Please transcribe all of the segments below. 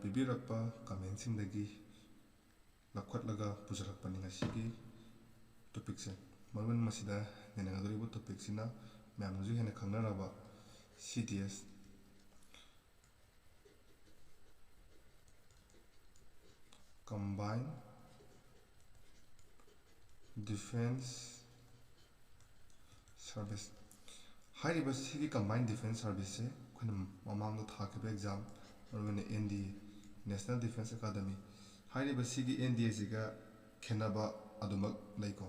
pibirappa comment-singdagi lakhwatlaga pujarakpani ngasigi topic-se marun masida nenangadoribu topic-sina mayamnasu hena khangnaraba CDS Combined Defense Service हाइरिबा सिगी Combined Defense Service से खुन ममांग थाकिबा exam marun NDA National Defense Academy हाइरिबा सिगी NDA सिगा खेनाबा अदुमक लाइको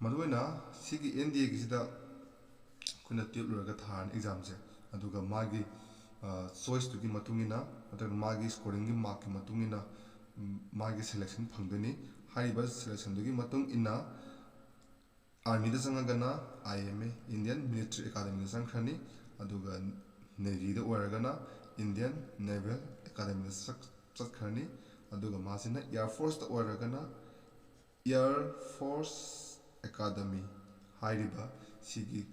मरुना सिगी NDA गिसिदा खुना टेप लुरगा थान एग्जाम से अदुगा मागी चॉइस तुगी मतुंगिना अदर मागी स्कोरिंग गी मार्क की मतुंगिना मागी सिलेक्शन फंगदनी हाइरिबा सिलेक्शन दुगी मतुंग इना आर्मी दा संगना IMA इंडियन मिलिट्री एकेडमी संख्रानी अदुगा नेवी दा ओरगना इंडियन नेवल एकेडमी सखरानी अदुगा मासिना एयर फोर्स दा ओरगना एयर फोर्स एकेडमी हाइरिबा सिगी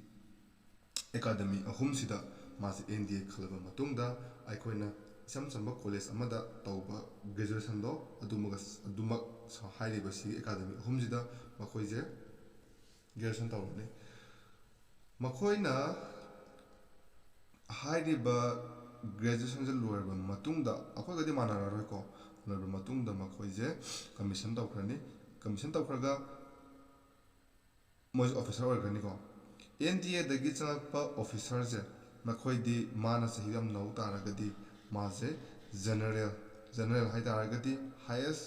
एकेडमी अहुमसिदा मासे NDA खलबा मतुंगदा आइखोइना सम समबा कॉलेज अमदा तौबा ग्रेजुएशन दो अदुमक हाइरिबा सिगी एकेडमी अहुमसिदा मखोइजे ग्रेजुएशन तौरने मखोइना हाइरिबा ग्रेजुएशन जे लोरबा मतुंगदा अखोइगदि मानारारोइको लोरबा मतुंगदा मखोइजे कमीशन तौखरनी कमीशन तौखरगा मोज ऑफिसर ओरगनिको NDA दगी चंगपा ऑफिसर जे मखोइदि माना सही यम नौ तारगदि मासे जनरल हाइ तारगदि हाईएस्ट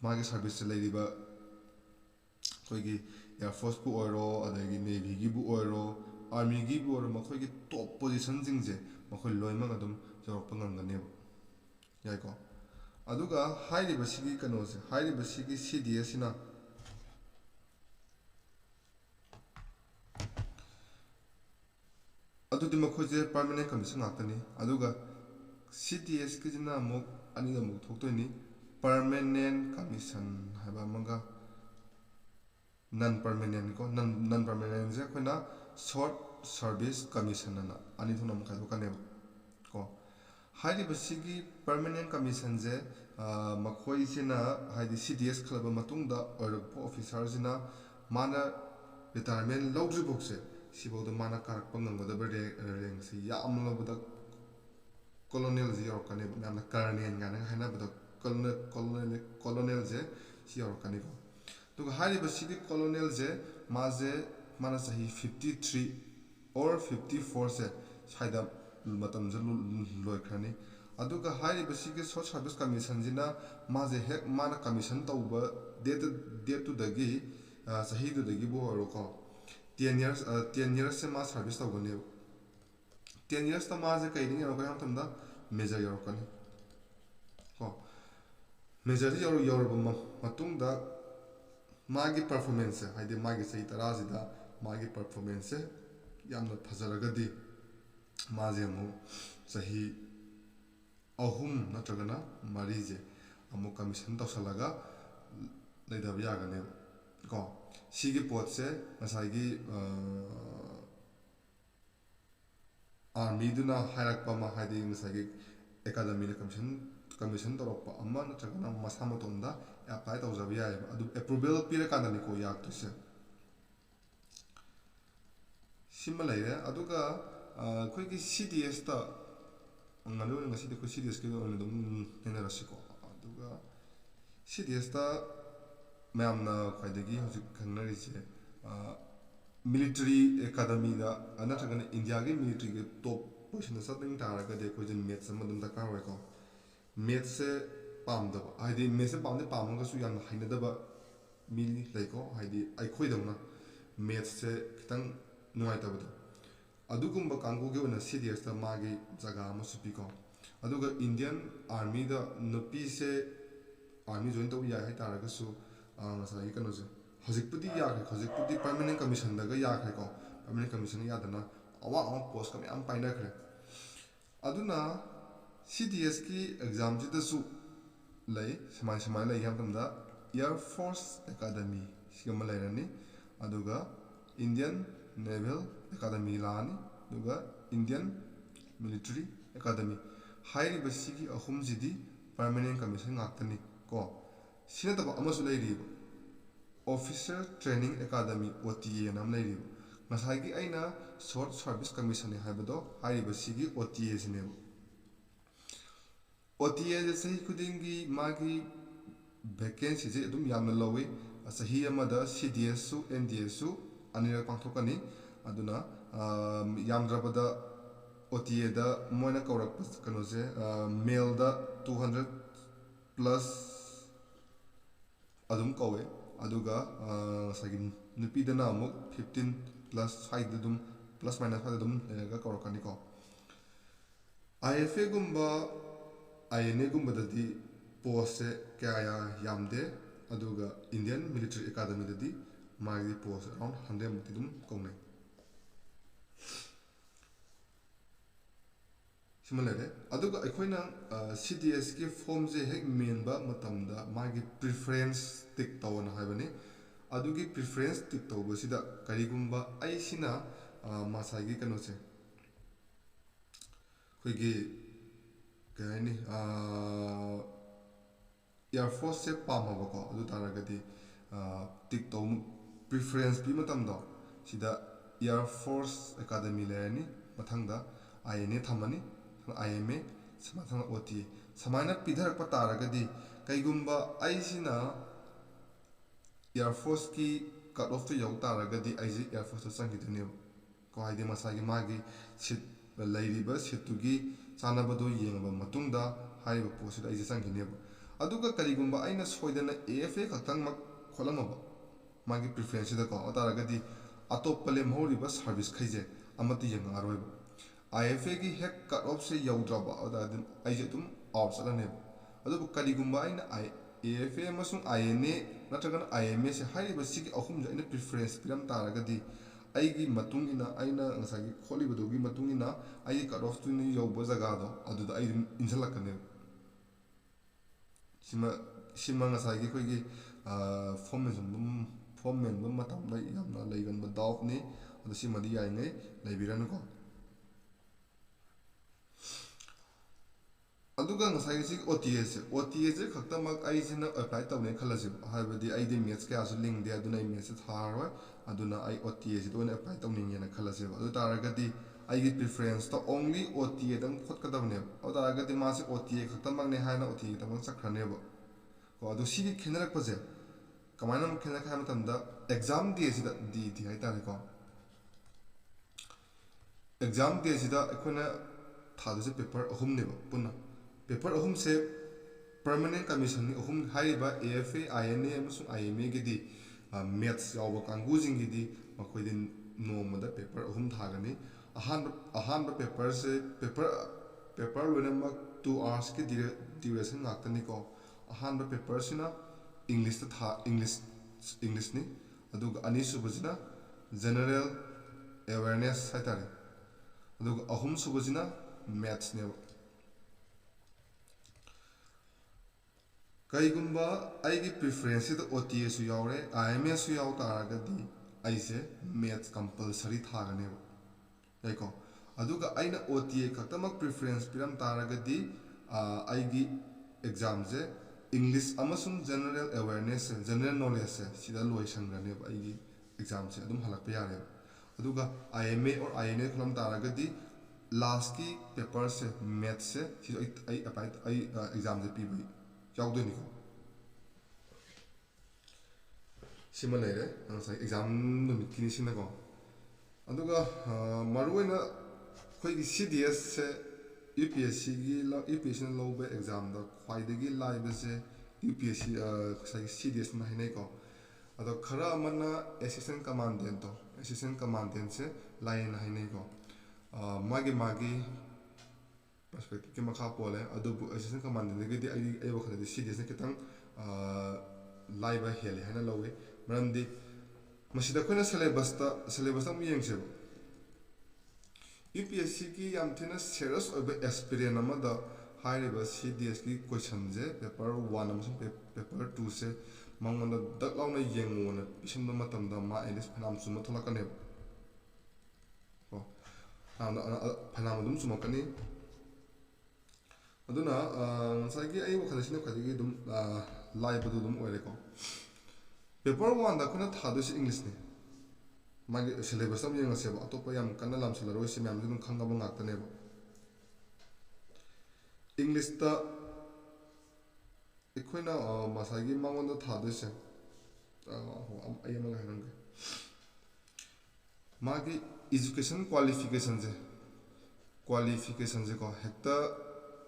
मागे सर्विस लेरिबा कोइगी एयर फोर्स बु ओरो अदगी नेवी गी बु ओरो आर्मी गी बु ओरो मखोइगी टॉप पोजीशन जिंगजे मखोइ लोइमंग अदुम जरप ngangane याइको अदुगा हाइरिबा सिगी कनोसे हाइरिबा सिगी CDS सिना अदुदि मखोइजे परमानेंट कमीशन आक्तनी अदुगा CDS किजना अमुक अनिगा मुक थोक्तोइनी परमानेंट कमीशन हाबा मंगा नॉन परमानेंट को नॉन परमानेंट जे कोना शॉर्ट सर्विस कमीशन ना अनि थुनम खादो कने को हाइरिबा सिगी परमानेंट कमीशन जे मखोइ सिना हाइदि CDS खलबा मतुंगदा ओरप ऑफिसर सिना माना रिटायरमेंट लौद्रि बोक्से सिबोद माना कारक ngangdaba rank si yamlabada colonel ji yorkane namna colonel ngana haina bada colonel je si yorkane ko to hariba sidi colonel je maje mana sahi 53 or 54 se saida matam je loikrani aduga hariba sigi short service commission jina maje hek mana commission tauba date to dagi sahi to dagi bo roko 10 years से मां service तौगने 10 years ता मां जे कइदिंग यरो काम तमदा major यरो कने को major यरो मतुंगदा मागी परफॉर्मेंस हाइदे मागी सही तराजिदा मागी परफॉर्मेंस यामना फजरगदी माजे मु सही अहुम नत्रगना मरीजे अमु कमीशन तौसलगा लेदब यागने को सिगी पोट से मसागी आर्मी दुना हायरकपा मा हाइदि मसागी एकेडमी ने कमीशन तौरपा अम्मा नत्रगना मसा मतोंदा अप्लाई तौजब याय अदु अप्रूवल पिरे कांदनी को याक्तसे सिम लैरे अदुगा खोइगी CDS ता ngalo ngasi de ko CDS ke on dum nena rasiko aduga CDS ता मैमना खाइदगी हजिक खंगनरिसे मिलिट्री एकेडमी दा अनथगन इंडिया के मिलिट्री के टॉप पोजीशन सतिंग तारगा दे को जन मैथ्स मदम दका होयको मैथ्स से पामदब हाइदि मैथ्स से पामदे पामंगसु याम हाइनदब मिली लाइको हाइदि आई खोइदमना मैथ्स से खितंग नुआइतबदो अदुगुम्बा कांगु के वना CDS ता मागी जगह मसुपिको अदुगा इंडियन आर्मी दा नुपी से आर्मी जॉइन तब याय तारगसु मसाई कनोजे हजिकपुदी याखे हजिकपुदी परमानेंट कमीशन दगा याखे को परमानेंट कमीशन यादना अवा पोस्ट का मैम पाइना खरे अदुना CDS की एग्जाम जिदसु लई समाय लई हम तमदा एयर फोर्स एकेडमी सिगम लैरनी अदुगा इंडियन नेवल एकेडमी लानी अदुगा इंडियन मिलिट्री एकेडमी ꯍꯥꯏꯔꯤꯕꯁꯤꯒꯤ ꯑꯍꯨꯝꯁꯤꯗꯤ ꯄꯔꯃꯅꯦꯟ ꯀꯃꯤꯁꯟ ꯉꯥꯛꯇꯅꯤ ꯀꯣ ꯁꯤ ꯅꯠꯇꯕ ꯑꯃꯁꯨ ꯂꯩꯔꯤꯕ ꯑꯣꯐꯤꯁꯔ ꯇ꯭ꯔꯦꯅꯤꯡ ꯑꯦꯀꯥꯗꯃꯤ OTA ꯑꯃ ꯂꯩꯔꯤꯕ ꯉꯁꯥꯏꯒꯤ ꯑꯩꯅ ꯁꯣꯔꯠ ꯁꯥꯔꯚꯤꯁ ꯀꯃꯤꯁꯟꯅꯤ ꯍꯥꯏꯕꯗꯣ ꯍꯥꯏꯔꯤꯕꯁꯤꯒꯤ OTA ꯁꯤꯅꯦꯕ OTA ꯆꯍꯤ ꯈꯨꯗꯤꯡꯒꯤ ꯃꯥꯒꯤ ꯚꯦꯀꯦꯟꯁꯤꯁꯦ ꯑꯗꯨꯝ ꯌꯥꯝꯅ ꯂꯧꯋꯤ ꯆꯍꯤ ꯑꯃꯗ CDS ꯁꯨ NDS ꯁꯨ ꯑꯅꯤꯔꯛ ꯄꯥꯡꯊꯣꯛꯀꯅꯤ ꯑꯗꯨꯅ ꯌꯥꯝꯗ꯭ꯔꯕꯗ OTA मोना कौरक कनोसे मेल दा 200 प्लस अदुम कौवे अदुगा सगी नुपीदना अमुक 15 प्लस 5 दुम प्लस माइनस 5 दुम लेगा कौरकनी को IFA गुम्बा INA गुम्बा ददी पोस्ट से क्या यामदे अदुगा इंडियन मिलिट्री एकेडमी ददी मागी पोस्ट अराउंड 100 मुक्ति दुम कौने सिमलरे अदुगा अखोइना CDS की फॉर्म जे हेक मेनबा मतमदा मागी प्रेफरेंस टिक तवना हाइबने अदुगी प्रेफरेंस टिक तवबसिदा करिगुम्बा आइसिना मासागी कनोसे खोइगी कहनी एयर फोर्स से पामबको अदु तारगदी टिक तव प्रेफरेंस पि मतमदा सिदा एयर फोर्स एकेडमी लेनी मथंगदा INA थमनी IMA समाथंग OTA समाना पिधरक तारगदी कईगुम्बा आइसिना एयर फोर्स की कट ऑफ तो यौ तारगदी आइजि एयर फोर्स तो संगिदने को हाइदे मसागी मागी सिट लैरिबा सिटुगी चानबदो येंगबा मतुंगदा हाइबा पोस्ट आइजि संगिने अदुगा करीगुम्बा आइना सोइदना AFA खतंग मक खोलमबा मागी प्रेफरेंस दा को तारगदी अतोपले महौरिबा सर्विस खैजे अमति यंग आरोइबा IFA की हेक कट ऑफ से यौद्रबा अदादम आइजे तुम आउट चलने अदुबु करीगुम्बा आइना AFA अमसुंग INA नत्रगन IMA से हाइरिबा सिगी अहुम जाइना प्रेफरेंस पिरम तारगदी आइगी मतुंगिना आइना ngसागी खोलिबदोगी मतुंगिना आइगी कट ऑफ तुनि यौबो जगादो अदुदा आइ इंजलकने सिमा ngसागी खोइगी फॉर्म मेनबम मतमदा यामना लेगनबा डाउटनी अदु सिमदि याइने लेबिरनको अदुगा ngसागी सि OTA से खक्तमक आइसिना अप्लाई तवने खलसि हाइबदि आइदि मैथ्स क्यासु लिंक दे अदुना मैथ्स थारय अदुना आई OTA से दोने अप्लाई तवनिंगेना खलसि अदु तारगदि आइगी प्रेफरेंस तो ओनली OTA दं खोटकदबने अदु तारगदि मासे OTA खक्तमक ने हाइना OTA तमक सखरनेबो को अदु सिगी खिनरकपजे कमाइना खिनरक हाइ मतमदा एग्जाम दे सिदा दी हाइ तारे को एग्जाम दे सिदा अखोना थादसे पेपर अहुमनेबो पुना पेपर अहुम से परमानेंट कमीशन अहुम हाइबा AFA INA अमसुंग IMA गिदी मैथ्स यावबा कांगुजिंगिदी मखोइदि नोमदा पेपर अहुम थागनी अहान पेपर से पेपर लोइनमक 2 आवर्स की ड्यूरेशन गाक्तनी को अहान पेपर सिना इंग्लिश था इंग्लिश नि अदुगा अनि सुबजिना जनरल अवेयरनेस हाइतारे अदुगा अहुम सुबजिना मैथ्स ने कईगुम्बा आइगी प्रेफरेंस OTA सु यावरे IMA सु याव तारगदी आइसे मैथ्स कंपलसरी थागने याइको अदुगा आइना OTA खक्तमक प्रेफरेंस पिरम तारगदी आइगी एग्जाम से इंग्लिश अमसुंग जनरल अवेयरनेस जनरल नॉलेज से सिदा लोइसंगने आइगी एग्जाम से अदुम हलकपा यारे अदुगा IMA और INA खलम तारगदी लास्ट की पेपर से मैथ्स से आई एग्जाम से पीबई यावदोनिको सिमा लेरे एग्जाम नुमित किनि सिनाको अदुगा मरुइना खोइगी CDS से UPSC ने लौबे एग्जाम दा ख्वाइदगी लाइबसे UPSC CDS ना हिनेको अदो खरा मना असिस्टेंट कमांडेंट से लाइन हिनेको मागी पर्सपेक्टिव के मखा पोले अदुबु असिस्टेंट कमांडेंट गिदी आई वखदि CDS ने कितंग लाइबा हेले हाइना लौवे मरमदि मसिदा खोइना सिलेबस ता मियंगसेबो UPSC की यामथिना सीरियस ओबे एक्सपीरियंस अमदा हाइरिबा CDS की क्वेश्चन जे पेपर 1 अमसुं पेपर 2 से मंगन दक लाउना येंगोना पिसनबा मतमदा मा एलिस फनाम सुमा थोलकने को फनाम दुम सुमकनी ꯑꯗꯨꯅ ꯉꯁꯥꯏꯒꯤ ꯑꯩ ꯋꯥꯈꯜꯗꯁꯤꯅ ꯈ꯭ꯋꯥꯏꯗꯒꯤ ꯑꯗꯨꯝ ꯂꯥꯏꯕꯗꯨ ꯑꯗꯨꯝ ꯑꯣꯏꯔꯦꯀꯣ ꯄꯦꯄꯔ 1ꯗ ꯑꯩꯈꯣꯏꯅ ꯊꯥꯗꯣꯏꯁꯤ ꯏꯪꯂꯤꯁꯅꯤ ꯃꯥꯒꯤ ꯁꯤꯂꯦꯕꯁ ꯑꯃ ꯌꯦꯡꯉꯁꯦꯕ ꯑꯇꯣꯞꯄ ꯌꯥꯝ ꯀꯟꯅ ꯂꯥꯝꯁꯤꯜꯂꯔꯣꯏꯁꯤ ꯃꯌꯥꯝꯁꯨ ꯑꯗꯨꯝ ꯈꯪꯉꯕ ꯉꯥꯛꯇꯅꯦꯕ ꯏꯪꯂꯤꯁꯇ ꯑꯩꯈꯣꯏꯅ ꯉꯁꯥꯏꯒꯤ ꯃꯉꯣꯟꯗ ꯊꯥꯗꯣꯏꯁꯦ ꯑꯩ ꯑꯃꯒ ꯍꯥꯏꯔꯝꯒꯦ ꯃꯥꯒꯤ ꯏꯖꯨꯀꯦꯁꯟ ꯀ꯭ꯋꯥꯂꯤꯐꯤꯀꯦꯁꯟꯁꯦꯀꯣ ꯍꯦꯛꯇ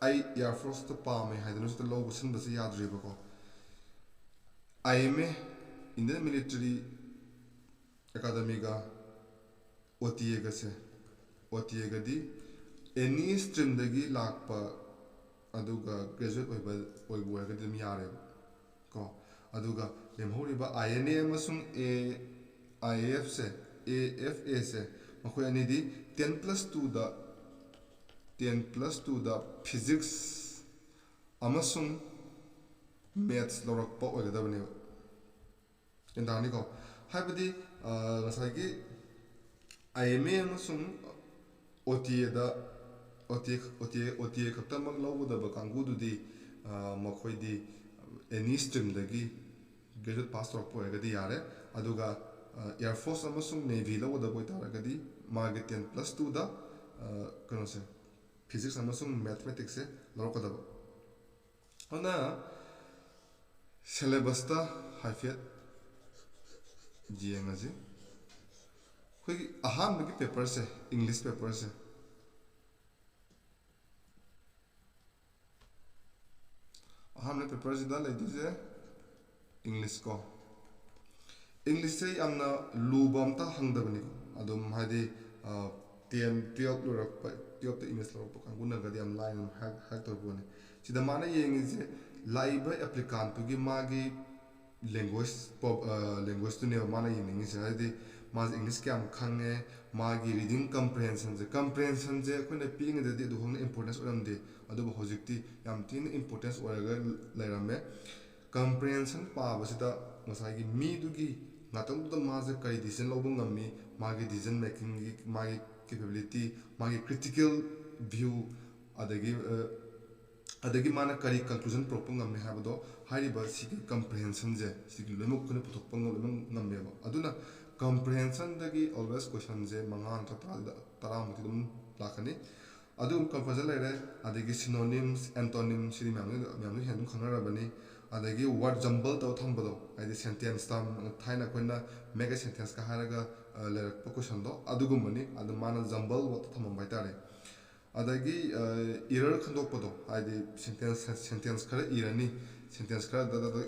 ꯑꯩ ꯏꯌꯥꯔ ꯐꯣꯔꯁꯇ ꯄꯥꯝꯃꯦ ꯍꯥꯏꯗꯅ ꯁꯤꯗ ꯂꯧꯕ ꯁꯤꯟꯕꯁꯦ ꯌꯥꯗ꯭ꯔꯤꯕꯀꯣ IMA ꯏꯟꯗꯤꯌꯟ ꯃꯤꯂꯤꯇꯔꯤ ꯑꯦꯀꯥꯗꯃꯤꯒ OTA OTA ꯑꯦꯅꯤ ꯁ꯭ꯇ꯭ꯔꯤꯝꯗꯒꯤ ꯂꯥꯛꯄ ꯑꯗꯨꯒ ꯒ꯭ꯔꯦꯖꯨꯋꯦꯠ ꯑꯣꯏꯕ ꯑꯣꯏꯔꯒꯗꯤ ꯑꯗꯨꯝ ꯌꯥꯔꯦꯕ ꯀꯣ ꯑꯗꯨꯒ ꯂꯦꯝꯍꯧꯔꯤꯕ INA ꯑꯃꯁꯨꯡ AFAꯁꯦ ꯃꯈꯣꯏ ꯑꯅꯤꯗꯤ 10+2ꯗ ꯐꯤꯖꯤꯛꯁ ꯑꯃꯁꯨꯡ ꯃꯦꯠꯁ ꯂꯧꯔꯛꯄ ꯑꯣꯏꯒꯗꯕꯅꯦꯕ ꯒ꯭ꯌꯥꯟ ꯍꯥꯏꯕꯗꯤ ꯉꯁꯥꯏꯒꯤ IMA ꯑꯃꯁꯨꯡ OTA ꯈꯛꯇꯃꯛ ꯂꯧꯒꯗꯕ ꯀꯥꯡꯕꯨꯗꯨꯗꯤ ꯃꯈꯣꯏꯗꯤ ꯑꯦꯅꯤ ꯁ꯭ꯇ꯭ꯔꯤꯝꯗꯒꯤ ꯒ꯭ꯔꯦꯖꯨꯋꯦꯠ ꯄꯥꯁ ꯇꯧꯔꯛꯄ ꯑꯣꯏꯔꯒꯗꯤ ꯌꯥꯔꯦ ꯑꯗꯨꯒ ꯏꯌꯥꯔ ꯐꯣꯔꯁ ꯑꯃꯁꯨꯡ ꯅꯦꯚꯤ ꯂꯧꯒꯗꯕ ꯑꯣꯏꯇꯥꯔꯒꯗꯤ ꯃꯥꯒꯤ 10+2ꯗ ꯀꯩꯅꯣꯁꯦ ꯐꯤꯖꯤꯛꯁ ꯑꯃꯁꯨꯡ ꯃꯦꯊꯃꯦꯇꯤꯛꯁꯁꯦ ꯂꯧꯔꯛꯀꯗꯕ ꯑꯗꯨꯅ ꯁꯤꯂꯦꯕꯁꯇ ꯍꯥꯏꯐꯦꯠ ꯌꯦꯡꯉꯁꯤ ꯑꯩꯈꯣꯏꯒꯤ ꯑꯍꯥꯟꯕꯒꯤ ꯄꯦꯄꯔꯁꯦ ꯏꯪꯂꯤꯁ ꯄꯦꯄꯔꯁꯦ ꯑꯍꯥꯟꯕ ꯄꯦꯄꯔꯁꯤꯗ ꯂꯩꯗꯣꯏꯁꯦ ꯏꯪꯂꯤꯁ ꯀꯣ ꯏꯪꯂꯤꯁꯁꯦ ꯌꯥꯝꯅ ꯂꯨꯕ ꯑꯝꯇ ꯍꯪꯗꯕꯅꯤꯀꯣ ꯑꯗꯨꯝ ꯍꯥꯏꯗꯤ 10-12 ꯂꯣꯏꯔꯛꯄ 12ꯇ ꯏꯪꯂꯤꯁ ꯂꯧꯔꯛꯄ ꯀꯥꯡꯕꯨꯅꯒꯗꯤ ꯌꯥꯝ ꯂꯥꯏꯅ ꯍꯥꯏꯔꯛꯇꯧꯕ ꯄꯣꯠꯅꯤ ꯁꯤꯗ ꯃꯥꯅ ꯌꯦꯡꯉꯤꯁꯦ ꯂꯥꯛꯏꯕ ꯑꯦꯄ꯭ꯂꯤꯀꯥꯟꯇꯨꯒꯤ ꯃꯥꯒꯤ ꯂꯦꯡꯒ꯭ꯋꯦꯖꯇꯨꯅꯦꯕ ꯃꯥꯅ ꯌꯦꯡꯅꯤꯡꯉꯤꯁꯦ ꯍꯥꯏꯗꯤ ꯃꯥꯁꯦ ꯏꯪꯂꯤꯁ ꯀꯌꯥꯝ ꯈꯪꯉꯦ ꯃꯥꯒꯤ ꯔꯤꯗꯤꯡ ꯀꯝꯄ꯭ꯔꯦꯟꯁꯟꯁꯦ ꯑꯩꯈꯣꯏꯅ ꯄꯤꯛꯏꯉꯩꯗꯗꯤ ꯑꯗꯨꯐꯥꯎꯅ ꯏꯝꯄꯣꯔꯇꯦꯟꯁ ꯑꯣꯏꯔꯝꯗꯦ ꯑꯗꯨꯕꯨ ꯍꯧꯖꯤꯛꯇꯤ ꯌꯥꯝ ꯊꯤꯅ ꯏꯝꯄꯣꯔꯇꯦꯟꯁ ꯑꯣꯏꯔꯒ ꯂꯩꯔꯝꯃꯦ ꯀꯝꯄ꯭ꯔꯦꯟꯁꯟ ꯄꯥꯕꯁꯤꯗ ꯉꯁꯥꯏꯒꯤ ꯃꯤꯗꯨꯒꯤ ꯉꯥꯛꯇꯪꯗꯨꯗ ꯃꯥꯁꯦ ꯀꯔꯤ ꯗꯤꯁꯤꯖꯟ ꯂꯧꯕ ꯉꯝꯃꯤ ꯃꯥꯒꯤ ꯗꯤꯁꯤꯖꯟ ꯃꯦꯀꯤꯡꯒꯤ ꯃꯥꯒꯤ ꯀꯦꯄꯦꯕꯤꯂꯤꯇꯤ ꯃꯥꯒꯤ ꯀ꯭ꯔꯤꯇꯤꯀꯦꯜ ꯚ꯭ꯌꯨ ꯑꯗꯒꯤ ꯃꯥꯅ ꯀꯔꯤ ꯀꯟꯀ꯭ꯂꯨꯖꯟ ꯄꯨꯔꯛꯄ ꯉꯝꯃꯤ ꯍꯥꯏꯕꯗꯣ ꯍꯥꯏꯔꯤꯕ ꯁꯤꯒꯤ ꯀꯝꯄ꯭ꯔꯦꯟꯁꯟꯁꯦ ꯁꯤꯒꯤ ꯂꯣꯏꯅꯃꯛ ꯑꯩꯈꯣꯏꯅ ꯄꯨꯊꯣꯛꯄ ꯂꯣꯏꯅꯃꯛ ꯉꯝꯃꯦꯕ ꯑꯗꯨꯅ ꯀꯝꯄ꯭ꯔꯦꯟꯁꯟꯗꯒꯤ ꯑꯣꯜꯋꯦꯁ ꯀꯣꯏꯁꯟꯁꯦ 5 ꯅꯠꯇ꯭ꯔꯒ 10 ꯑꯗꯨꯝ ꯂꯥꯛꯀꯅꯤ ꯑꯗꯨꯝ ꯀꯝꯄ꯭ꯔꯦꯟꯁꯟ ꯂꯩꯔꯦ ꯑꯗꯒꯤ ꯁꯤꯅꯣꯅꯤꯝꯁ ꯑꯦꯟꯇꯣꯅꯤꯝ ꯁꯤꯗꯤ ꯃꯌꯥꯝꯁꯨ ꯍꯦꯟꯅ ꯑꯗꯨꯝ ꯈꯪꯅꯔꯕꯅꯤ ꯑꯗꯒꯤ ꯋꯥꯔꯗ ꯖꯝꯕꯜ ꯇꯧꯔ ꯊꯝꯕꯗꯣ ꯍꯥꯏꯗꯤ ꯁꯦꯟꯇꯦꯟꯁꯇ ꯊꯥꯏꯅ ꯑꯩꯈꯣꯏꯅ ꯃꯦꯒ ꯁꯦꯟꯇꯦꯟꯁꯀ ꯍꯥꯏꯔꯒ ꯂꯩꯔꯛꯄ ꯀꯣꯏꯁꯟꯗꯣ ꯑꯗꯨꯒꯨꯝꯕꯅꯤ ꯑꯗꯨ ꯃꯥꯅ ꯖꯝꯕꯜ ꯋꯥꯔꯗ ꯊꯝꯃꯝꯕ ꯍꯥꯏꯇꯥꯔꯦ ꯑꯗꯒꯤ ꯏꯔꯔ ꯈꯟꯗꯣꯛꯄꯗꯣ ꯍꯥꯏꯗꯤ ꯁꯦꯟꯇꯦꯟꯁ ꯈꯔ ꯏꯔꯅꯤ ꯁꯦꯟꯇꯦꯟꯁ ꯈꯔ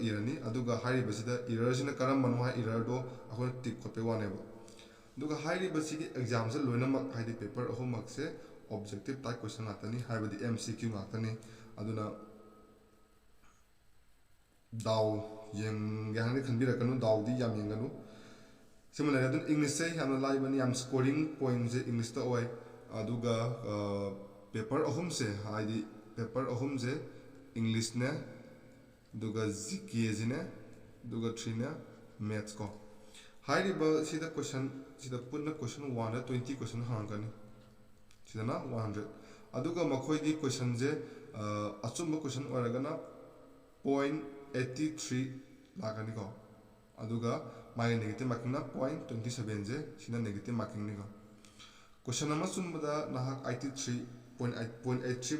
ꯏꯔꯅꯤ ꯑꯗꯨꯒ ꯍꯥꯏꯔꯤꯕꯁꯤꯗ ꯏꯔꯔꯁꯤꯅ ꯀꯔꯝꯕꯅꯣ ꯍꯥꯏ ꯏꯔꯔꯗꯣ ꯑꯩꯈꯣꯏꯅ ꯇꯤꯛ ꯈꯣꯠꯄꯩ ꯋꯥꯅꯦꯕ ꯑꯗꯨꯒ ꯍꯥꯏꯔꯤꯕꯁꯤꯒꯤ ꯑꯦꯛꯖꯥꯝꯁꯦ ꯂꯣꯏꯅꯃꯛ ꯍꯥꯏꯗꯤ ꯄꯦꯄꯔ ꯑꯍꯨꯝꯃꯛꯁꯦ ꯑꯣꯕꯖꯦꯛꯇꯤቭ ꯇꯥꯏꯞ ꯀꯣꯏꯁꯟ ꯉꯥꯛꯇꯅꯤ ꯍꯥꯏꯕꯗꯤ MCQ ꯉꯥꯛꯇꯅꯤ ꯑꯗꯨꯅ ꯗꯥꯎ ꯌꯦꯡꯒꯦ ꯍꯥꯏꯅ ꯈꯟꯕꯤꯔꯛꯀꯅꯨ ꯗꯥꯎꯗꯤ ꯌꯥꯝ ꯌꯦꯡꯒꯅꯨ ꯁꯤꯃ ꯂꯩꯔꯦ ꯑꯗꯨꯅ ꯏꯪꯂꯤꯁꯁꯦ ꯌꯥꯝꯅ ꯂꯥꯏꯕꯅꯤ ꯌꯥꯝ ꯁ꯭ꯀꯣꯔꯤꯡ ꯄꯣꯏꯟꯁꯦ ꯏꯪꯂꯤꯁꯇ ꯑꯣꯏ ꯑꯗꯨꯒ ꯄꯦꯄꯔ ꯑꯍꯨꯝꯁꯦ ꯍꯥꯏꯗꯤ ꯄꯦꯄꯔ ꯑꯍꯨꯝꯁꯦ ꯏꯪꯂꯤꯁꯅꯦ ꯑꯗꯨꯒ GKꯁꯤꯅꯦ ꯑꯗꯨꯒ 3ꯅ ꯃꯦꯠꯁ ꯀꯣ ꯍꯥꯏꯔꯤꯕ ꯁꯤꯗ ꯀꯣꯏꯁꯟ ꯁꯤꯗ ꯄꯨꯟꯅ ꯀꯣꯏꯁꯟ 1ꯗ 20 ꯀꯣꯏꯁꯟ ꯍꯪꯉꯛꯀꯅꯤ ꯁꯤꯗꯅ 100 ꯑꯗꯨꯒ ꯃꯈꯣꯏꯒꯤ ꯀꯣꯏꯁꯟꯁꯦ ꯑꯆꯨꯝꯕ ꯀꯣꯏꯁꯟ ꯑꯣꯏꯔꯒꯅ 0.83 ꯂꯥꯛꯀꯅꯤꯀꯣ ꯑꯗꯨꯒ ꯃꯥꯒꯤ ꯅꯦꯒꯦꯇꯤቭ ꯃꯥꯔꯀꯤꯡꯅ 0.27ꯁꯦ ꯁꯤꯅ ꯅꯦꯒꯦꯇꯤቭ ꯃꯥꯔꯀꯤꯡꯅꯤꯀꯣ ꯀꯣꯏꯁꯟ ꯑꯃ ꯆꯨꯝꯕꯗ ꯅꯍꯥꯛ 83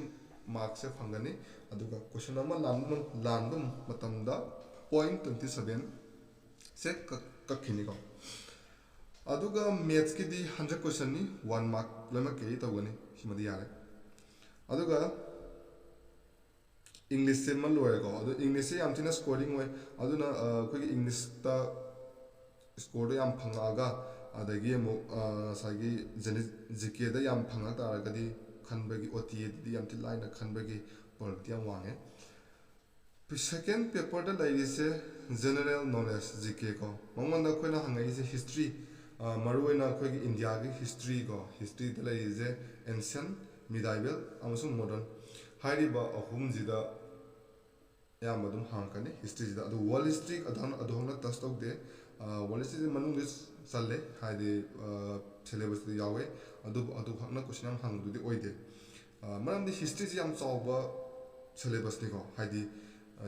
ꯃꯥꯔꯛꯁꯦ ꯐꯪꯒꯅꯤ ꯑꯗꯨꯒ ꯀꯣꯏꯁꯟ ꯑꯃ ꯂꯥꯟꯕ ꯃꯇꯝꯗ 0.27 ꯁꯦ ꯀꯛꯈꯤꯅꯤꯀꯣ ꯑꯗꯨꯒ ꯃꯦꯠꯁꯀꯤꯗꯤ 100 ꯀꯣꯏꯁꯟꯅꯤ 1 ꯃꯥꯔꯛ ꯂꯣꯏꯅꯃꯛ ꯀꯦꯔꯤ ꯇꯧꯒꯅꯤ ꯁꯤꯃꯗꯤ ꯌꯥꯔꯦ ꯑꯗꯨꯒ ꯏꯪꯂꯤꯁꯁꯦ ꯑꯃ ꯂꯣꯏꯔꯦꯀꯣ ꯑꯗꯣ ꯏꯪꯂꯤꯁꯁꯦ ꯌꯥꯝ ꯊꯤꯅ ꯁ꯭ꯀꯣꯔꯤꯡ ꯑꯣꯏ ꯑꯗꯨꯅ ꯑꯩꯈꯣꯏꯒꯤ ꯏꯪꯂꯤꯁꯇ ꯁ꯭ꯀꯣꯔꯗꯣ ꯌꯥꯝ ꯐꯪꯉꯛꯑꯒ ꯑꯗꯒꯤ ꯑꯃꯨꯛ ꯉꯁꯥꯏꯒꯤ GKꯗ ꯌꯥꯝ ꯐꯪꯉꯛ ꯇꯥꯔꯒꯗꯤ ꯈꯟꯕꯒꯤ OTAꯗꯗꯤ ꯌꯥꯝ ꯊꯤ ꯂꯥꯏꯅ ꯈꯟꯕꯒꯤ ꯄꯣꯔꯕꯤꯂꯤꯇꯤ ꯌꯥꯝ ꯋꯥꯡꯉꯦ ꯁꯦꯀꯦꯟ ꯄꯦꯄꯔꯗ ꯂꯩꯔꯤꯁꯦ ꯖꯦꯅꯔꯦꯜ ꯅꯣꯂꯦꯖ GK ꯀꯣ ꯃꯉꯣꯟꯗ ꯑꯩꯈꯣꯏꯅ ꯍꯪꯉꯛꯏꯁꯦ ꯍꯤꯁꯇ꯭ꯔꯤ ꯃꯔꯨꯑꯣꯏꯅ ꯑꯩꯈꯣꯏꯒꯤ ꯏꯟꯗꯤꯌꯥꯒꯤ ꯍꯤꯁꯇ꯭ꯔꯤ ꯀꯣ ꯍꯤꯁꯇ꯭ꯔꯤꯗ ꯂꯩꯔꯤꯁꯦ ꯑꯦꯟꯁꯤꯌꯟ ꯃꯤꯗꯥꯏꯕꯦꯜ ꯑꯃꯁꯨꯡ ꯃꯣꯗꯔꯟ ꯍꯥꯏꯔꯤꯕ ꯑꯍꯨꯝꯁꯤꯗ ꯑꯌꯥꯝꯕ ꯑꯗꯨꯝ ꯍꯪꯉꯛꯀꯅꯤ ꯍꯤꯁꯇ꯭ꯔꯤꯁꯤꯗ ꯑꯗꯨ ꯋꯥꯔꯜ ꯍꯤꯁꯇ꯭ꯔꯤ ꯑꯗꯨꯍꯛꯅ ꯇꯆ ꯇꯧꯗꯦ ꯋꯥꯔꯜ ꯍꯤꯁꯇ꯭ꯔꯤꯁꯤ ꯃꯅꯨꯡꯗ ꯆꯜꯂꯦ ꯍꯥꯏꯗꯤ ꯁꯤꯂꯦꯕꯁꯇ ꯌꯥꯎꯋꯦ ꯑꯗꯨꯕꯨ ꯑꯗꯨꯈꯛꯅ ꯀꯣꯏꯁꯟ ꯌꯥꯝ ꯍꯪꯕꯗꯨꯗꯤ ꯑꯣꯏꯗꯦ ꯃꯔꯝꯗꯤ ꯍꯤꯁꯇ꯭ꯔꯤꯁꯤ ꯌꯥꯝ ꯆꯥꯎꯕ ꯁꯦꯂꯦꯕꯁꯅꯤꯀꯣ ꯍꯥꯏꯗꯤ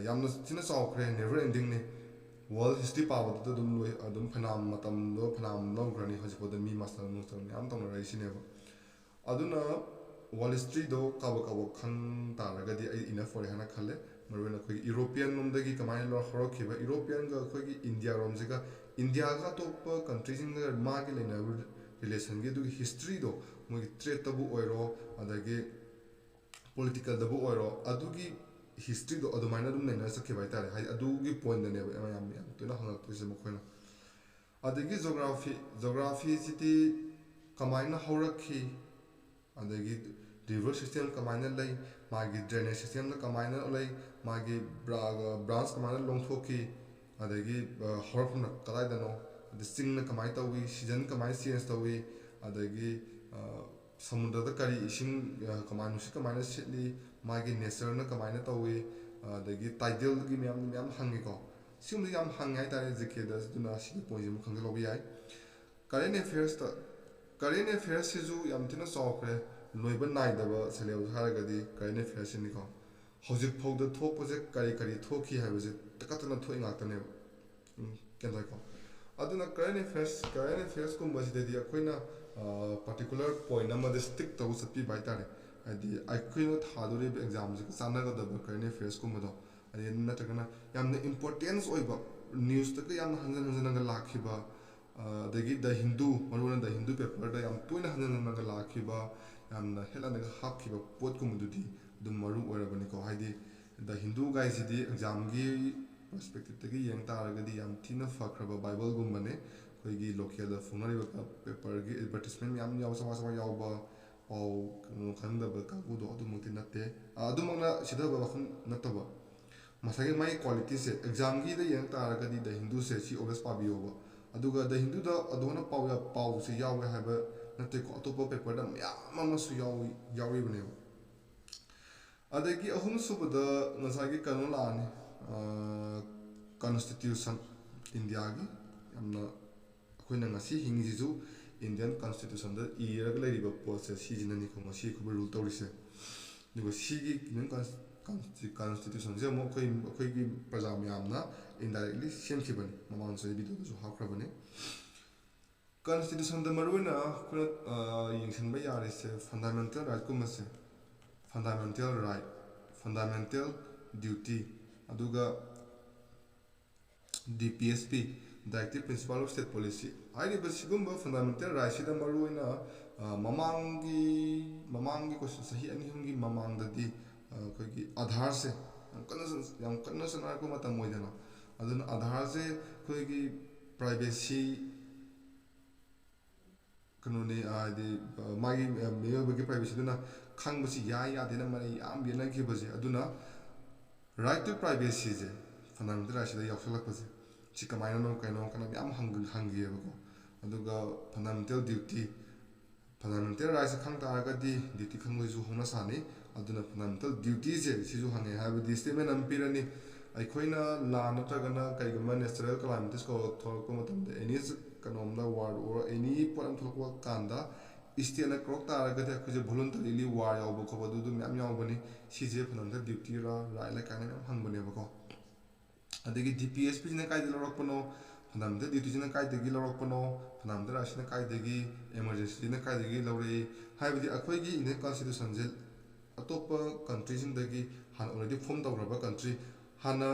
ꯌꯥꯝꯅ ꯊꯤꯅ ꯆꯥꯎꯈ꯭ꯔꯦ ꯅꯦꯚꯔ ꯑꯦꯟꯗꯤꯡꯅꯤ ꯋꯥꯔꯜ ꯍꯤꯁꯇ꯭ꯔꯤ ꯄꯥꯕꯗꯨꯗ ꯑꯗꯨꯝ ꯂꯣꯏ ꯑꯗꯨꯝ ꯐꯅꯌꯥꯝ ꯃꯇꯝꯗꯣ ꯐꯅꯌꯥꯝ ꯂꯧꯈ꯭ꯔꯅꯤ ꯍꯧꯖꯤꯛꯐꯥꯎꯗ ꯃꯤ ꯃꯥꯁꯇꯔ ꯃꯌꯥꯝ ꯇꯧꯅꯔꯛꯏꯁꯤꯅꯦꯕ ꯑꯗꯨꯅ ꯋꯥꯔꯜ ꯍꯤꯁꯇ꯭ꯔꯤꯗꯣ ꯀꯥꯕꯛ ꯀꯥꯕꯛ ꯈꯪ ꯇꯥꯔꯒꯗꯤ ꯑꯩ ꯏꯅꯐ ꯑꯣꯏꯔꯦ ꯍꯥꯏꯅ ꯈꯜꯂꯦ ꯃꯔꯨꯑꯣꯏꯅ ꯑꯩꯈꯣꯏꯒꯤ ꯌꯨꯔꯣꯄꯤꯌꯟ ꯂꯣꯝꯗꯒꯤ ꯀꯃꯥꯏꯅ ꯍꯧꯔꯛꯈꯤꯕ ꯌꯨꯔꯣꯄꯤꯌꯟꯒ ꯑꯩꯈꯣꯏꯒꯤ ꯏꯟꯗꯤꯌꯥꯔꯣꯝꯁꯤꯒ ꯏꯟꯗꯤꯌꯥꯒ ꯑꯇꯣꯞꯄ ꯀꯟꯇ꯭ꯔꯤꯁꯤꯡꯒ ꯃꯥꯒꯤ ꯂꯩꯅꯕ ꯔꯤꯂꯦꯁꯟꯒꯤ ꯑꯗꯨꯒꯤ ꯍꯤꯁꯇ꯭ꯔꯤꯗꯣ ꯃꯣꯏꯒꯤ ꯇ꯭ꯔꯦꯠꯇꯕꯨ ꯑꯣꯏꯔꯣ ꯑꯗꯒꯤ ꯄꯣꯂꯤꯇꯤꯀꯦꯜꯗꯕꯨ ꯑꯣꯏꯔꯣ ꯑꯗꯨꯒꯤ ꯍꯤꯁꯇ꯭ꯔꯤꯗꯣ ꯑꯗꯨꯃꯥꯏꯅ ꯑꯗꯨꯝ ꯅꯩꯅꯔ ꯆꯠꯈꯤꯕ ꯍꯥꯏꯇꯥꯔꯦ ꯍꯥꯏꯗꯤ ꯑꯗꯨꯒꯤ ꯄꯣꯏꯟꯗꯅꯦꯕ ꯌꯥꯝ ꯇꯣꯏꯅ ꯍꯪꯉꯛꯇꯣꯏꯁꯦ ꯃꯈꯣꯏꯅ ꯑꯗꯒꯤ ꯖꯣꯒ꯭ꯔꯥꯐꯤꯁꯤꯗꯤ ꯀꯃꯥꯏꯅ ꯍꯧꯔꯛꯈꯤ ꯑꯗꯒꯤ ꯔꯤꯚꯔ ꯁꯤꯁꯇꯦꯝ ꯀꯃꯥꯏꯅ ꯂꯩ ꯃꯥꯒꯤ ꯗ꯭ꯔꯦꯅꯦꯖ ꯁꯤꯁꯇꯦꯝꯅ ꯀꯃꯥꯏꯅ ꯂꯩ ꯃꯥꯒꯤ ꯕ꯭ꯔꯥꯟꯁ ꯀꯃꯥꯏꯅ ꯂꯣꯡꯊꯣꯛꯈꯤ ꯑꯗꯒꯤ ꯍꯧꯔꯛꯐꯝꯅ ꯀꯗꯥꯏꯗꯅꯣ ꯑꯗꯩ ꯆꯤꯡꯅ ꯀꯃꯥꯏꯅ ꯇꯧꯏ ꯁꯤꯖꯟ ꯀꯃꯥꯏꯅ ꯆꯦꯟꯖ ꯇꯧꯏ ꯑꯗꯒꯤ ꯁꯃꯨꯗ꯭ꯔꯗ ꯀꯔꯤ ꯏꯁꯤꯡ ꯀꯃꯥꯏꯅ ꯅꯨꯡꯁꯤꯠ ꯀꯃꯥꯏꯅ ꯁꯤꯠꯂꯤ ꯃꯥꯒꯤ ꯅꯦꯆꯔꯅ ꯀꯃꯥꯏꯅ ꯇꯧꯏ ꯑꯗꯒꯤ ꯇꯥꯏꯗꯦꯜꯒꯤ ꯃꯌꯥꯝ ꯍꯪꯉꯤꯀꯣ ꯁꯤꯒꯨꯝꯕꯁꯤ ꯌꯥꯝ ꯍꯪꯉꯦ ꯍꯥꯏꯇꯥꯔꯦ ꯖꯤꯀꯦꯗ ꯑꯗꯨꯅ ꯁꯤꯒꯤ ꯄꯣꯏꯟꯁꯤ ꯑꯃ ꯈꯪꯖꯤꯜꯍꯧꯕ ꯌꯥꯏ ꯀꯔꯦꯟ ꯑꯦꯐꯤꯌꯔꯁꯁꯤꯁꯨ ꯌꯥꯝ ꯊꯤꯅ ꯆꯥꯎꯈ꯭ꯔꯦ ꯂꯣꯏꯕ ꯅꯥꯏꯗꯕ ꯁꯦꯂꯦꯕꯁ ꯍꯥꯏꯔꯒꯗꯤ ꯀꯔꯦꯟ ꯑꯦꯐꯤꯌꯔꯁꯤꯅꯤꯀꯣ ꯍꯧꯖꯤꯛ ꯐꯥꯎꯗ ꯊꯣꯛꯄꯁꯦ ꯀꯔꯤ ꯊꯣꯛꯈꯤ ꯍꯥꯏꯕꯁꯦ ꯇꯛꯀꯠꯇꯅ ꯊꯣꯛꯏ ꯉꯥꯛꯇꯅꯦꯕ ꯀꯩꯅꯣꯀꯣ ꯑꯗꯨꯅ ꯀꯔꯦꯟ ꯑꯦꯐꯤꯌꯔꯁꯀꯨꯝꯕꯁꯤꯗꯗꯤ ꯑꯩꯈꯣꯏꯅ ꯄꯥꯔꯇꯤꯀꯨꯂꯔ ꯄꯣꯏꯟ ꯑꯃꯗ ꯁ꯭ꯇꯤꯛ ꯇꯧꯕ ꯆꯠꯄꯤꯕ ꯍꯥꯏꯇꯥꯔꯦ ꯍꯥꯏꯗꯤ ꯑꯩꯈꯣꯏꯅ ꯊꯥꯗꯣꯔꯤꯕ ꯑꯦꯛꯖꯥꯝꯁꯤꯒ ꯆꯥꯟꯅꯒꯗꯕ ꯀꯔꯦꯟ ꯑꯦꯐꯤꯌꯔꯁꯀꯨꯝꯕꯗꯣ ꯍꯥꯏꯗꯤ ꯅꯠꯇ꯭ꯔꯒꯅ ꯌꯥꯝꯅ ꯏꯝꯄꯣꯔꯇꯦꯟꯁ ꯑꯣꯏꯕ ꯅ꯭ꯌꯨꯁꯇꯒ ꯌꯥꯝꯅ ꯍꯟꯖꯟꯅꯒ ꯂꯥꯛꯈꯤꯕ ꯑꯗꯒꯤ ꯗ ꯍꯤꯟꯗꯨ ꯃꯔꯨꯑꯣꯏꯅ ꯗ ꯍꯤꯟꯗꯨ ꯄꯦꯄꯔꯗ ꯌꯥꯝ ꯇꯣꯏꯅ ꯍꯟꯖꯟꯅꯒ ꯂꯥꯛꯈꯤꯕ ꯌꯥꯝꯅ ꯍꯦꯠꯂꯅꯒ ꯍꯥꯞꯈꯤꯕ ꯄꯣꯠꯀꯨꯝꯕꯗꯨꯗꯤ ꯑꯗꯨꯝ ꯃꯔꯨ ꯑꯣꯏꯔꯕꯅꯤꯀꯣ ꯍꯥꯏꯗꯤ ꯗ ꯍꯤꯟꯗꯨ ꯒꯥꯏꯁꯤꯗꯤ ꯑꯦꯛꯖꯥꯝꯒꯤ ꯄꯔꯁꯄꯦꯛꯇꯤꯞꯇꯒꯤ ꯌꯦꯡ ꯇꯥꯔꯒꯗꯤ ꯌꯥꯝ ꯊꯤꯅ ꯐꯈ꯭ꯔꯕ ꯕꯥꯏꯕꯜꯒꯨꯝꯕꯅꯦ ꯑꯩꯈꯣꯏꯒꯤ ꯂꯣꯀꯦꯜꯗ ꯐꯣꯡꯅꯔꯤꯕ ꯄꯦꯄꯔꯒꯤ ꯑꯦꯗꯚꯔꯇꯤꯁꯃꯦꯟ ꯃꯌꯥꯝ ꯆꯥꯎ ꯌꯥꯎꯕ ꯄꯥꯎ ꯈꯪꯗꯕ ꯀꯥꯡꯕꯨꯗꯣ ꯑꯗꯨꯃꯛꯇꯤ ꯅꯠꯇꯦ ꯑꯗꯨꯃꯛꯅ ꯁꯤꯊꯕ ꯋꯥꯐꯝ ꯅꯠꯇꯕ ꯉꯁꯥꯏꯒꯤ ꯃꯥꯒꯤ ꯀ꯭ꯋꯥꯂꯤꯇꯤꯁꯦ ꯑꯦꯛꯖꯥꯝꯒꯤꯗ ꯌꯦꯡ ꯇꯥꯔꯒꯗꯤ ꯗ ꯍꯤꯟꯗꯨꯁꯦ ꯁꯤ ꯑꯣꯜꯋꯦꯁ ꯄꯥꯕꯤꯌꯣꯕ ꯑꯗꯨꯒ ꯗ ꯍꯤꯟꯗꯨꯗ ꯑꯗꯨꯃꯥꯏꯅ ꯄꯥꯎꯁꯦ ꯌꯥꯎꯋꯦ ꯍꯥꯏꯕ ꯅꯠꯇꯦꯀꯣ ꯑꯇꯣꯞꯄ ꯄꯦꯄꯔꯗ ꯃꯌꯥꯝ ꯑꯃꯁꯨ ꯌꯥꯎꯔꯤꯕꯅꯦꯕ ꯑꯗꯒꯤ ꯑꯍꯨꯝꯁꯨꯕꯗ ꯉꯁꯥꯏꯒꯤ ꯀꯩꯅꯣ ꯂꯥꯛꯑꯅꯤ ꯀꯟꯁꯇꯤꯇ꯭ꯌꯨꯁꯟ ꯏꯟꯗꯤꯌꯥꯒꯤ ꯌꯥꯝꯅ ꯑꯩꯈꯣꯏꯅ ꯉꯁꯤ ꯍꯤꯡꯉꯤꯁꯤꯁꯨ ꯏꯟꯗꯤꯌꯟ ꯀꯟꯁꯇꯤꯇ꯭ꯌꯨꯁꯟꯗ ꯏꯔꯒ ꯂꯩꯔꯤꯕ ꯄꯣꯠꯁꯦ ꯁꯤꯁꯤꯅꯅꯤꯀꯣ ꯉꯁꯤ ꯑꯩꯈꯣꯏꯕꯨ ꯔꯨꯜ ꯇꯧꯔꯤꯁꯦ ꯑꯗꯨꯒ ꯁꯤꯒꯤ ꯏꯟꯗꯤꯌꯟ ꯀꯟꯁꯇꯤꯇ꯭ꯌꯨꯁꯟꯁꯦ ꯑꯃꯨꯛ ꯑꯩꯈꯣꯏꯒꯤ ꯄ꯭ꯔꯖꯥ ꯃꯌꯥꯝꯅ ꯏꯟꯗꯥꯏꯔꯦꯛꯂꯤ ꯁꯦꯝꯈꯤꯕꯅꯤ ꯃꯃꯥꯡ ꯆꯍꯤ ꯚꯤꯗꯤꯑꯣꯗꯁꯨ ꯍꯥꯞꯈ꯭ꯔꯕꯅꯤ ꯀꯟꯁꯇꯤꯇ꯭ꯌꯨꯁꯟꯗ ꯃꯔꯨꯑꯣꯏꯅ ꯑꯩꯈꯣꯏꯅ ꯌꯦꯡꯁꯤꯟꯕ ꯌꯥꯔꯤꯁꯦ ꯐꯟꯗꯥꯃꯦꯟꯇꯦꯜ ꯔꯥꯏꯠꯀꯨꯝꯕꯁꯦ ꯐꯟꯗꯥꯃꯦꯟꯇꯦꯜ ꯔꯥꯏꯠ ꯐꯟꯗꯥꯃꯦꯟꯇꯦꯜ ꯗ꯭ꯌꯨꯇꯤ ꯑꯗꯨꯒ DPSP directive principle of state policy ꯍꯥꯏꯔꯤꯕ ꯁꯤꯒꯨꯝꯕ ꯐꯟꯗꯥꯃꯦꯟꯇꯦꯜ ꯔꯥꯏꯠꯁꯤꯗ ꯃꯔꯨꯑꯣꯏꯅ ꯃꯃꯥꯡꯒꯤ ꯆꯍꯤ ꯑꯅꯤ ꯑꯍꯨꯝꯒꯤ ꯃꯃꯥꯡꯗꯗꯤ ꯑꯩꯈꯣꯏꯒꯤ ꯑꯙꯥꯔꯁꯦ ꯌꯥꯝ ꯀꯟꯅ ꯆꯠꯅꯔꯛꯄ ꯃꯇꯝ ꯑꯣꯏꯗꯅ ꯑꯗꯨꯅ ꯑꯙꯥꯔꯁꯦ ꯑꯩꯈꯣꯏꯒꯤ ꯄ꯭ꯔꯥꯏꯚꯦꯁꯤ ꯀꯩꯅꯣꯅꯤ ꯍꯥꯏꯗꯤ ꯃꯥꯒꯤ ꯃꯤꯑꯣꯏꯕꯒꯤ ꯄ꯭ꯔꯥꯏꯚꯦꯁꯤꯗꯨꯅ ꯈꯪꯕꯁꯤ ꯌꯥꯗꯦꯅ ꯃꯔꯩ ꯌꯥꯝ ꯌꯦꯠꯅꯈꯤꯕꯁꯦ ꯑꯗꯨꯅ ꯔꯥꯏꯠ ꯇꯨ ꯄ꯭ꯔꯥꯏꯚꯦꯁꯤꯁꯦ ꯐꯟꯗꯥꯃꯦꯟꯇꯦꯜ ꯔꯥꯏꯠꯁꯤꯗ ꯌꯥꯎꯁꯜꯂꯛꯄꯁꯦ ꯁꯤ ꯀꯃꯥꯏꯅꯅꯣ ꯀꯩꯅꯣ ꯃꯌꯥꯝ ꯍꯪꯈꯤꯑꯕꯀோ ꯑꯗꯨꯒ ꯐꯟꯗꯥꯃꯦꯟꯇꯦꯜ ꯗ꯭ꯌꯨꯇꯤ ꯐꯟꯗꯥꯃꯦꯟꯇꯦꯜ ꯔꯥꯏꯠꯁꯦ ꯈꯪ ꯇꯥꯔꯒꯗꯤ ꯗ꯭ꯌꯨꯇꯤ ꯈꯪꯕꯁꯨ ꯍꯧꯅ ꯁꯥꯅꯤ ꯑꯗꯨꯅ ꯐꯟꯗꯥꯃꯦꯟꯇꯦꯜ ꯗ꯭ꯌꯨꯇꯤꯁꯦ ꯁꯤꯁꯨ ꯍꯪꯉꯦ ꯍꯥꯏꯕꯗꯤ ꯁ꯭ꯇꯦꯠꯃꯦꯟ ꯑꯃ ꯄꯤꯔꯅꯤ ꯑꯩꯈꯣꯏꯅ ꯂꯥꯟ ꯅꯠꯇ꯭ꯔꯒꯅ ꯀꯩꯒꯨꯝꯕ ꯅꯦꯆꯔꯦꯜ ꯀꯂꯥꯃꯤꯇꯤꯁ ꯊꯣꯛꯂꯛꯄ ꯃꯇꯝꯗ ꯑꯦꯅꯤ ꯀꯩꯅꯣꯝꯗ ꯋꯥꯔ ꯑꯣꯔ ꯑꯦꯅꯤ ꯄꯣꯠ ꯑꯃ ꯊꯣꯛꯂꯛꯄ ꯀꯥꯟꯗ ꯏꯁꯇꯦꯠꯅ ꯀꯧꯔꯛ ꯇꯥꯔꯒꯗꯤ ꯑꯩꯈꯣꯏꯁꯦ ꯚꯣꯂꯨꯟꯇꯔꯤꯂꯤ ꯋꯥꯔ ꯌꯥꯎꯕ ꯈꯣꯠꯄ ꯑꯗꯨ ꯃꯌꯥꯝ ꯌꯥꯎꯕꯅꯤ ꯁꯤꯁꯦ ꯐꯟꯗꯥꯃꯦꯟꯇꯦꯜ ꯗ꯭ꯌꯨꯇꯤꯔꯥ ꯔꯥꯏꯠꯂ ꯀꯥꯏꯅ ꯃꯌꯥꯝ ꯍꯪꯕꯅꯦꯕꯀோ ꯑꯗꯒꯤ DPSPꯁꯤꯅ ꯀꯥꯏꯗꯒꯤ ꯂꯧꯔꯛꯄꯅꯣ ꯐꯟꯗꯥꯃꯦꯟꯇꯦꯜ ꯗ꯭ꯌꯨꯇꯤꯁꯤꯅ ꯀꯥꯏꯗꯒꯤ ꯂꯧꯔꯛꯄꯅꯣ ꯐꯟꯗꯥꯃꯦꯟꯇꯦꯜ ꯔꯥꯏꯠꯁꯤꯅ ꯀꯥꯏꯗꯒꯤ ꯑꯦꯃꯔꯖꯦꯟꯁꯤꯅ ꯀꯥꯏꯗꯒꯤ ꯂꯧꯔꯛꯏ ꯍꯥꯏꯕꯗꯤ ꯑꯩꯈꯣꯏꯒꯤ ꯏꯟꯗꯤꯌꯟ ꯀꯟꯁꯇꯤꯇ꯭ꯌꯨꯁꯟꯁꯦ ꯑꯇꯣꯞꯄ ꯀꯟꯇ꯭ꯔꯤꯁꯤꯡꯗꯒꯤ ꯍꯥꯟꯅ ꯑꯣꯜꯔꯦꯗꯤ ꯐꯣꯝ ꯇꯧꯈ꯭ꯔꯕ ꯀꯟꯇ꯭ꯔꯤ ꯍꯥꯟꯅ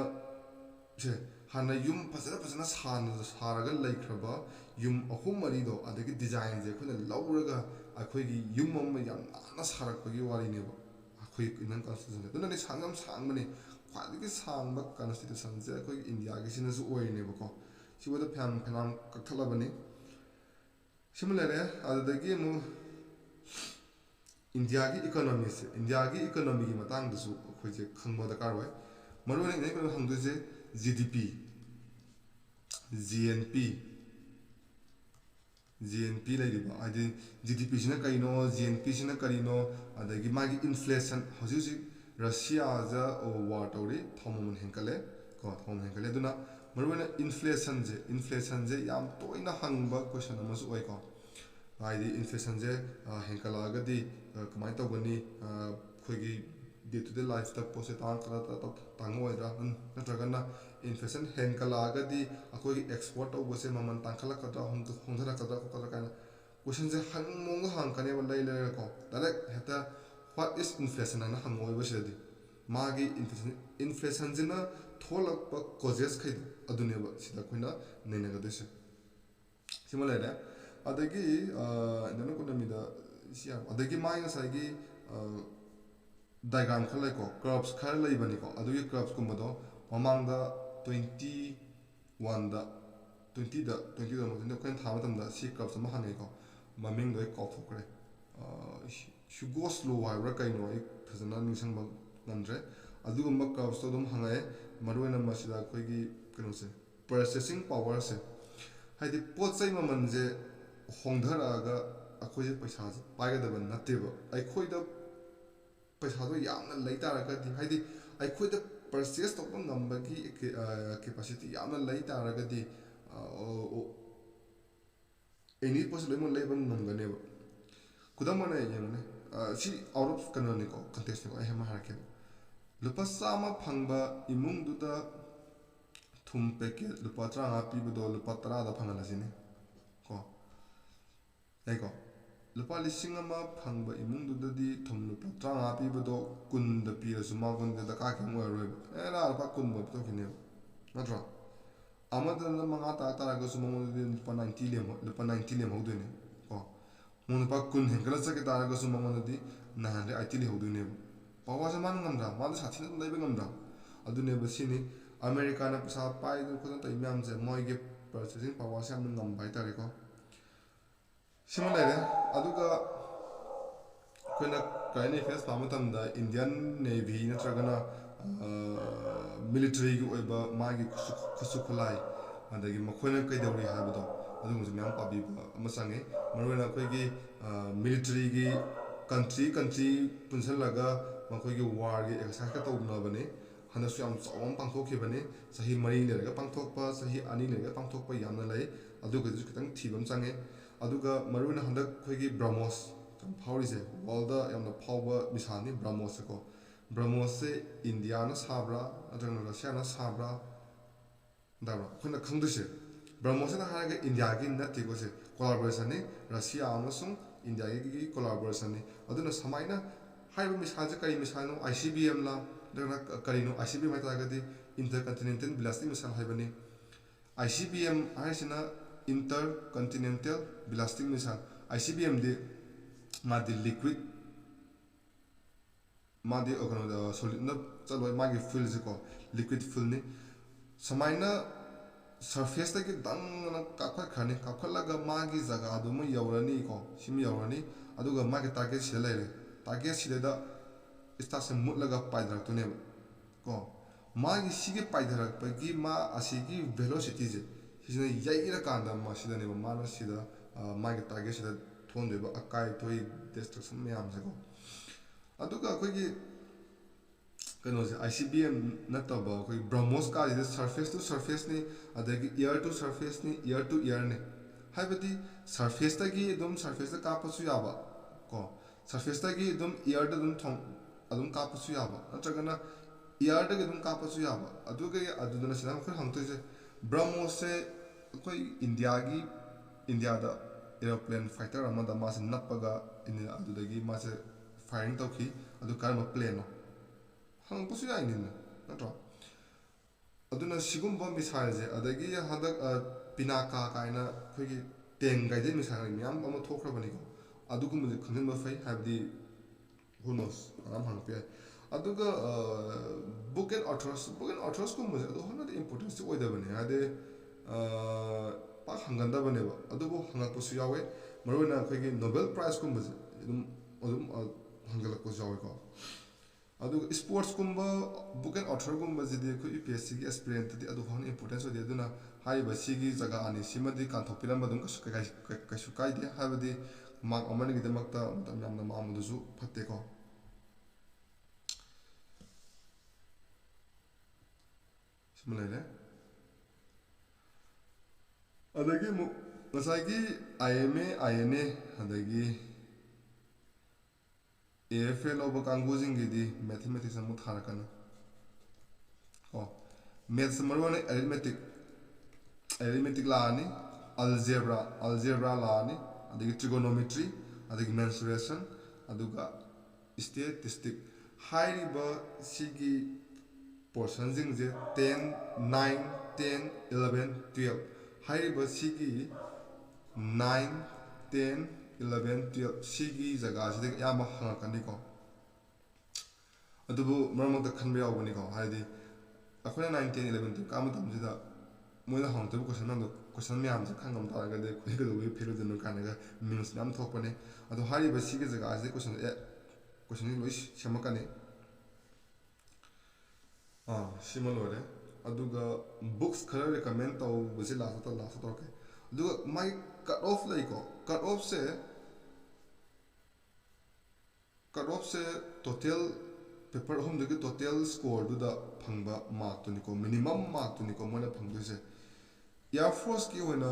ꯌꯨꯝ ꯐꯖꯅ ꯁꯥꯔꯒ ꯂꯩꯈ꯭ꯔꯕ ꯌꯨꯝ ꯑꯍꯨꯝ ꯃꯔꯤꯗꯣ ꯑꯗꯒꯤ ꯗꯤꯖꯥꯏꯟꯁꯦ ꯑꯩꯈꯣꯏꯅ ꯂꯧꯔꯒ ꯑꯩꯈꯣꯏꯒꯤ ꯌꯨꯝ ꯑꯃ ꯌꯥꯝ ꯅꯥꯟꯅ ꯁꯥꯔꯛꯄꯒꯤ ꯋꯥꯔꯤꯅꯦꯕ ꯑꯩꯈꯣꯏ ꯏꯟꯗꯤꯌꯟ ꯀꯟꯁꯇꯤꯇ꯭ꯌꯨꯁꯟꯁꯦ ꯑꯗꯨꯅꯅꯦ ꯌꯥꯝ ꯁꯥꯡꯕꯅꯤ ꯈ꯭ꯋꯥꯏꯗꯒꯤ ꯁꯥꯡꯕ ꯀꯟꯁꯇꯤꯇ꯭ꯌꯨꯁꯟꯁꯦ ꯑꯩꯈꯣꯏꯒꯤ ꯏꯟꯗꯤꯌꯥꯒꯤꯁꯤꯅꯁꯨ ꯑꯣꯏꯔꯤꯅꯦꯕꯀோ ꯁꯤꯕꯨꯗ ꯐꯅꯌꯥꯝ ꯀꯛꯊꯠꯂꯕꯅꯤ ꯁꯤꯃ ꯂꯩꯔꯦ ꯑꯗꯨꯗꯒꯤ ꯑꯃꯨꯛ ꯏꯟꯗꯤꯌꯥꯒꯤ ꯏꯀꯣꯅꯣꯃꯤꯒꯤ ꯃꯇꯥꯡꯗꯁꯨ ꯑꯩꯈꯣꯏꯁꯦ ꯈꯪꯕ ꯗꯔꯀꯥꯔ ꯑꯣꯏ ꯃꯔꯨꯑꯣꯏꯅ ꯏꯟꯗꯤꯌꯟ ꯏꯀꯣꯅꯣꯃꯤ ꯍꯪꯗꯣꯏꯁꯦ GDP GNP ꯂꯩꯔꯤꯕ ꯍꯥꯏꯗꯤ GDPꯁꯤꯅ ꯀꯔꯤꯅꯣ GNPꯁꯤꯅ ꯀꯔꯤꯅꯣ ꯑꯗꯒꯤ ꯃꯥꯒꯤ ꯏꯟꯐ꯭ꯂꯦꯁꯟ ꯍꯧꯖꯤꯛ ꯔꯁꯤꯌꯥꯗ ꯋꯥꯔ ꯇꯧꯔꯤ ꯊꯥꯎ ꯃꯃꯜ ꯍꯦꯟꯒꯠꯂꯦ ꯑꯗꯨꯅ ꯃꯔꯨꯑꯣꯏꯅ ꯏꯟꯐ꯭ꯂꯦꯁꯟꯁꯦ ꯌꯥꯝ ꯇꯣꯏꯅ ꯍꯪꯕ ꯀꯣꯏꯁꯟ ꯑꯃꯁꯨ ꯑꯣꯏꯀꯣ ꯍꯥꯏꯗꯤ ꯏꯟꯐ꯭ꯂꯦꯁꯟꯁꯦ ꯍꯦꯟꯒꯠꯂꯛꯑꯒꯗꯤ ꯀꯃꯥꯏꯅ ꯇꯧꯒꯅꯤ ꯑꯩꯈꯣꯏꯒꯤ day to day life ta pose tangoidra natragana inflation henkalagadi akoi export obose maman tankala kadra hongdara kadra kadra kana question je hangmong hangkane ba lai ko direct heta what is inflation ana hangoi ba sedi magi inflation jina tholak pa causes khai adune ba sida koina nena ga dese simulate adagi nana ko namida sia adagi mai ngasai gi diagram khar lai ko curves khar lai bani ko adugi curves kumado mamang da 21 da 20 da 20 da mo koin tha matam da si curves ma hangai ko maming doi ko thokre go slow hybra kai no ik phazana nisang ba ngamdre adugumba curves to dum hangai maruena masida koi gi kano se processing power se haidi pot chai maman je hongdhara ga akhoi je paisa je paiga da ban natte ba ai khoi da paisa do yamna lai tara ga di haidi ai khoi da purchase to ngamba gi capacity yamna lai tara ga di any possible mon lai ban ngam ga ne ba kudam mana yeng si out of canonic context ko ai hema harake lupa sama phangba imung du da thum packet lupa 30 pibudo lupa 10 da phangala sine ko ai ko lupa lising ama phangba imung du da di thum lupa 30 pibudo kun da pira suma kun da ka ke mo roi era lupa kun mo to kine natra amada na manga ta ga suma mo di lupa 90 lem lupa 90 lem ho dune ko mo lupa kun hengala sa ke ta ga suma mo di na re IT le ho dune pawa man ngamda ma da sathi na lai ngamda adune ba sini america na pisa pai du ko ta imam je moi ge purchasing power sam ngam bai ta re ko similar aduga koina kaini face pamatam da indian navy na tragana military gi oiba magi khusukhlai adagi makhona kai dawri habado adungu je myam pabi amasange marwena koi gi military gi country punsalaga makoi gi war gi exercise ka tawna bane hanasu yam chawam pangthok bane sahi mari lerga pangthokpa sahi ani lerga pangthokpa yamna lai aduga ju kitang thibam change aduga maruna handak khoi gi brahmos kam phauri je world da yamna phawba misani brahmos ko brahmos se india na sabra adana russia na sabra dara khona khangduse brahmos na haga india gi nati ko se collaboration ni russia amasung india gi collaboration ni aduna samaina haiba misaje kari misano ICBM la dana karino ICBM ta ga di intercontinental ballistic missile haibani ICBM aisina intercontinental ballistic missile ICBM di madi liquid madi okono solid na chalo magi fuel ko liquid fuel ni samaina surface ta gi dang na kakha khani kakhala ga magi jaga adu mu yaurani ko simi yaurani aduga magi target selai target sida station mutlaga paidrak to ne ko magi sige paidrak pagi ma asigi velocity je sina yaira kanda ma sida ne ma na sida magi target sida thon de ba akai toi destruction me am se ko aduga ko gi kano se ICBM nataba ko brahmos ka is surface to surface ni adagi air to surface ni air to air ni haibati surface ta gi dum surface ta ka pasu yaba ko surface ta gi dum air da dum thong adum ka pasu yaba natragana air da gi dum ka pasu yaba aduga adudana sina ko hangto je brahmos se ko india da airplane fighter amada ma se napaga in adudagi ma se firing tawki adu karma plane no hang pasu ya inin natro aduna sigumba missile je adagi hadak pinaka kaina khogi teng gaide missile miyam ama thokrabani ko adugum je khangin ba fai habdi who knows aram hang pe aduga book and authors kum je adu hona importance oi da bane ade pa hanganda bane ba adubu hangak pasu yawe marona khogi nobel prize kum je adum hangalak pasu yawe ko adu sports kumba book and author kumba jidi ko UPSC gi aspirant di adu hon importance odi aduna hai ba sigi jaga ani simadi kan thopiram badum ka sukai di habadi mark amani gi demakta matam namna mamudu su phatte ko simulale adagi mu ngasai gi IMA INA adagi AFA ꯂꯧꯕ ꯀꯥꯡꯕꯨꯁꯤꯡꯒꯤꯗꯤ mathematics ꯑꯃꯨꯛ ꯊꯥꯔꯛꯀꯅꯤ ꯀꯣ ꯃꯦꯠꯁ ꯃꯔꯨꯑꯣꯏꯅ arithmetic ꯂꯥꯛꯑꯅꯤ ꯑꯜꯖꯦꯕ꯭ꯔꯥ ꯂꯥꯛꯑꯅꯤ ꯑꯗꯒꯤ ꯇ꯭रिꯒꯣꯅꯣꯃꯦꯇ꯭ꯔꯤ ꯑꯗꯒꯤ ꯃꯦꯟꯁꯨꯔꯦꯁꯟ ꯑꯗꯨꯒ ꯁ꯭ꯇꯦꯇꯤꯁꯇꯤꯛ ꯍꯥꯏꯔꯤꯕ ꯁꯤꯒꯤ ꯄꯣꯔꯁꯟꯁꯤꯡꯁꯦ 10 9 10 11 12 ꯍꯥꯏꯔꯤꯕ ꯁꯤꯒꯤ 9 10 11 12 ꯁꯤꯒꯤ ꯖꯒꯥꯁꯤꯗ ꯑꯌꯥꯝꯕ ꯍꯪꯉꯛꯀꯅꯤꯀꯣ ꯑꯗꯨꯕꯨ ꯃꯔꯛ ꯃꯔꯛꯇ ꯈꯟꯕ ꯌꯥꯎꯕꯅꯤꯀꯣ ꯍꯥꯏꯗꯤ ꯑꯩꯈꯣꯏꯅ 9 10 11 12 ꯀꯥꯕ ꯃꯇꯝꯁꯤꯗ ꯃꯣꯏꯅ ꯍꯪꯉꯛꯇꯣꯏꯕ ꯀꯣꯏꯁꯟ ꯃꯌꯥꯝꯁꯦ ꯈꯪꯉꯝ ꯇꯥꯔꯒꯗꯤ ꯑꯩꯈꯣꯏ ꯀꯩꯗꯧꯕꯒꯤ ꯐꯦꯜ ꯑꯣꯏꯗꯣꯏꯅꯣ ꯀꯥꯏꯅꯒ ꯃꯤꯝꯁ ꯃꯌꯥꯝ ꯊꯣꯛꯄꯅꯦ ꯑꯗꯣ ꯍꯥꯏꯔꯤꯕ ꯁꯤꯒꯤ ꯖꯒꯥꯁꯤꯗ ꯀꯣꯏꯁꯟꯁꯤ ꯂꯣꯏ ꯁꯦꯝꯃꯛꯀꯅꯤ ꯁꯤꯃ ꯂꯣꯏꯔꯦ ꯑꯗꯨꯒ ꯕꯨꯛꯁ ꯈꯔ ꯔꯤꯀꯃꯦꯟ ꯇꯧꯕꯁꯦ ꯂꯥꯁꯇ ꯇꯧꯔꯛꯀꯦ ꯑꯗꯨꯒ ꯃꯥꯒꯤ ꯀꯠ ꯑꯣꯐ ꯂꯩꯀꯣ ꯀꯠ ꯑꯣꯐꯁꯦ ꯇꯣꯇꯦꯜ ꯄꯦꯄꯔ ꯑꯍꯨꯝꯗꯨꯒꯤ ꯇꯣꯇꯦꯜ ꯁ꯭ꯀꯣꯔꯗꯨꯗ ꯐꯪꯕ ꯃꯥꯔꯛꯇꯨꯅꯤꯀꯣ ꯃꯤꯅꯤꯃꯝ ꯃꯥꯔꯛꯇꯨꯅꯤꯀꯣ ꯃꯣꯏꯅ ꯐꯪꯗꯣꯏꯁꯦ ꯏꯌꯥꯔ ꯐꯣꯔꯁꯀꯤ ꯑꯣꯏꯅ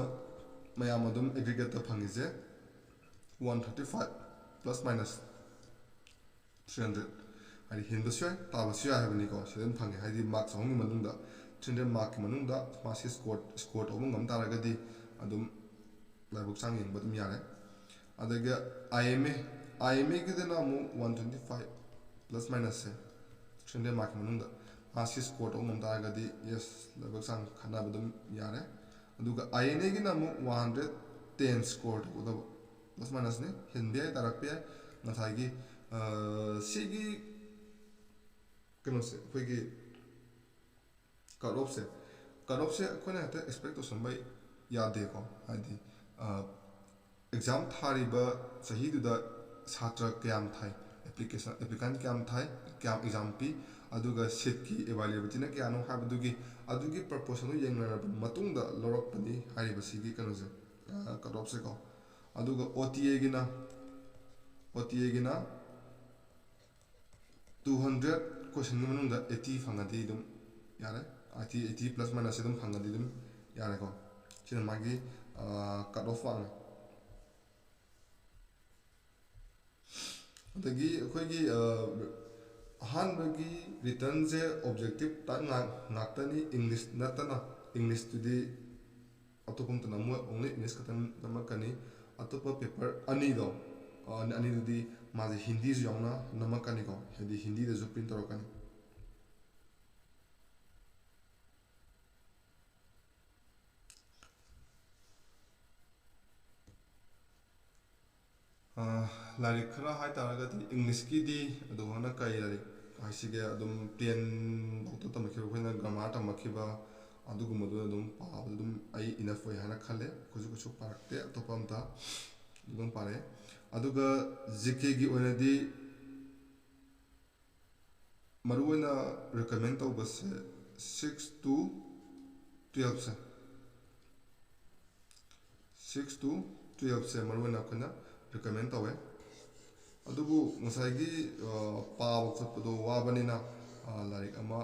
ꯃꯌꯥꯝ ꯑꯗꯨꯝ ꯑꯦꯒ꯭ꯔꯤꯒꯦꯠꯇ ꯐꯪꯉꯤꯁꯦ 135 +- 300 ꯍꯥꯏꯗꯤ ꯍꯦꯟꯕꯁꯨ ꯌꯥꯏ ꯇꯥꯕꯁꯨ ꯌꯥꯏ ꯍꯥꯏꯕꯅꯤꯀꯣ ꯁꯤꯗ ꯑꯗꯨꯝ ꯐꯪꯉꯦ ꯍꯥꯏꯗꯤ ꯃꯥꯔꯛ 100ꯒꯤ ꯃꯅꯨꯡꯗ 300 ꯃꯥꯔꯛꯀꯤ ꯃꯅꯨꯡꯗ ꯃꯥꯁꯤ ꯁ꯭ꯀꯣꯔ ꯇꯧꯕ ꯉꯝ ꯇꯥꯔꯒꯗꯤ ꯑꯗꯨꯝ ꯂꯥꯏꯕꯛ ꯆꯥꯡ ꯌꯦꯡꯕ ꯑꯗꯨꯝ ꯌꯥꯔꯦ ꯑꯗꯒꯤ IMAꯒꯤꯗꯅ ꯑꯃꯨꯛ 125 +- ꯁꯦ 300 ꯃꯥꯔꯛꯀꯤ ꯃꯅꯨꯡꯗ ꯃꯥꯁꯤ ꯁ꯭ꯀꯣꯔ ꯇꯧꯕ ꯉꯝ ꯇꯥꯔꯒꯗꯤ ꯌꯦꯁ ꯂꯥꯏꯕꯛ ꯆꯥꯡ ꯈꯟꯅꯕ ꯑꯗꯨꯝ ꯌꯥꯔꯦ ꯑꯗꯨꯒ INAꯒꯤꯅ ꯑꯃꯨꯛ 110 ꯁ꯭ꯀꯣꯔ ꯇꯧꯒꯗꯕ +- ꯅꯦ ꯍꯦꯟꯕ ꯌꯥꯏ ꯇꯥꯔꯛꯄ ꯌꯥꯏ ꯉꯁꯥꯏꯒꯤ ꯁꯤꯒꯤ ꯀꯩꯅꯣꯁꯦ ꯑꯩꯈꯣꯏꯒꯤ ꯀꯠ ꯑꯣꯐꯁꯦ ꯑꯩꯈꯣꯏꯅ ꯍꯦꯛꯇ ꯑꯦꯛꯁꯄꯦꯛ ꯇꯧꯁꯟꯕ ꯌꯥꯗꯦꯀꯣ ꯍꯥꯏꯗꯤ ꯑꯦꯛꯖꯥꯝ ꯊꯥꯔꯤꯕ ꯆꯍꯤꯗꯨꯗ ꯁꯥꯇ꯭ꯔ ꯀꯌꯥꯝ ꯊꯥꯏ ꯑꯦꯄ꯭ꯂꯤꯀꯥꯟ ꯀꯌꯥꯝ ꯊꯥꯏ ꯀꯌꯥꯝ ꯑꯦꯛꯖꯥꯝ ꯄꯤ ꯑꯗꯨꯒ ꯁꯤꯠꯀꯤ ꯑꯦꯕꯥꯏꯂꯦꯕꯤꯂꯤꯇꯤꯅ ꯀꯌꯥꯅꯣ ꯍꯥꯏꯕꯗꯨꯒꯤ ꯑꯗꯨꯒꯤ ꯄ꯭ꯔꯄꯣꯔꯁꯟꯗꯨ ꯌꯦꯡꯅꯔꯕ ꯃꯇꯨꯡꯗ ꯂꯧꯔꯛꯄꯅꯤ ꯍꯥꯏꯔꯤꯕ ꯁꯤꯒꯤ ꯀꯩꯅꯣꯁꯦ ꯀꯠ ꯑꯣꯐꯁꯦꯀꯣ ꯑꯗꯨꯒ OTA ꯒꯤꯅ 200 ꯀꯣꯏꯁꯟꯒꯤ ꯃꯅꯨꯡꯗ 80 ꯐꯪꯉꯗꯤ ꯑꯗꯨꯝ ꯌꯥꯔꯦ 80 +- ꯑꯗꯨꯝ ꯐꯪꯉꯗꯤ ꯑꯗꯨꯝ ꯌꯥꯔꯦꯀꯣ ꯁꯤꯅ ꯃꯥꯒꯤ ꯀꯠ ꯑꯣꯐ ꯋꯥꯡꯉꯦ ꯑꯗꯒꯤ ꯑꯩꯈꯣꯏꯒꯤ ꯑꯍꯥꯟꯕꯒꯤ ꯔꯤꯇꯟꯁꯦ ꯑꯣꯕꯖꯦꯛꯇꯤꯞ ꯉꯥꯛꯇꯅꯤ ꯏꯪꯂꯤꯁ ꯅꯠꯇꯅ ꯏꯪꯂꯤꯁꯇꯨꯗꯤ ꯑꯇꯣꯞꯄ ꯑꯝꯇ ꯅꯝꯃꯣꯏ ꯑꯣꯡꯂꯤ ꯏꯪꯂꯤꯁ ꯈꯛꯇꯪ ꯅꯝꯃꯛꯀꯅꯤ ꯑꯇꯣꯞꯄ ꯄꯦꯄꯔ ꯑꯅꯤꯗꯨꯗꯤ ꯃꯥꯁꯦ ꯍꯤꯟꯗꯤꯁꯨ ꯌꯥꯎꯅ ꯅꯝꯃꯛꯀꯅꯤꯀꯣ ꯍꯥꯏꯗꯤ ꯍꯤꯟꯗꯤꯗꯁꯨ ꯄ꯭ꯔꯤꯟ ꯇꯧꯔꯛꯀꯅꯤ ꯂꯥꯏꯔꯤꯛ ꯈꯔ ꯍꯥꯏꯇꯥꯔꯒꯗꯤ ꯏꯪꯂꯤꯁꯀꯤꯗꯤ ꯑꯗꯨꯃꯥꯏꯅ ꯀꯔꯤ ꯂꯥꯏꯔꯤꯛ ꯍꯥꯏꯁꯤꯒꯦ ꯑꯗꯨꯝ 10 ꯐꯥꯎꯗ ꯇꯝꯃꯛꯈꯤꯕ ꯑꯩꯈꯣꯏꯅ ꯒ꯭ꯔꯥꯃꯥꯔ ꯇꯝꯃꯛꯈꯤꯕ ꯑꯗꯨꯒꯨꯝꯕꯗꯨ ꯑꯗꯨꯝ ꯄꯥꯕꯗ ꯑꯗꯨꯝ ꯑꯩ ꯏꯅꯐ ꯑꯣꯏ ꯍꯥꯏꯅ ꯈꯜꯂꯦ ꯀꯩꯁꯨ ꯄꯥꯔꯛꯇꯦ ꯑꯇꯣꯞꯄ ꯑꯝꯇ ꯑꯗꯨꯝ ꯄꯥꯔꯛꯑꯦ ꯑꯗꯨꯒ GKꯒꯤ ꯑꯣꯏꯅꯗꯤ ꯃꯔꯨꯑꯣꯏꯅ ꯔꯤꯀꯃꯦꯟ ꯇꯧꯕꯁꯦ 6 to 12ꯁꯦ 6 to 12ꯁꯦ ꯃꯔꯨꯑꯣꯏꯅ ꯑꯩꯈꯣꯏꯅ ꯔꯤꯀꯃꯦꯟ ꯇꯧꯋꯦ ꯑꯗꯨꯕꯨ ꯉꯁꯥꯏꯒꯤ ꯄꯥꯕ ꯈꯣꯠꯄꯗꯣ ꯋꯥꯕꯅꯤꯅ ꯂꯥꯏꯔꯤꯛ ꯑꯃ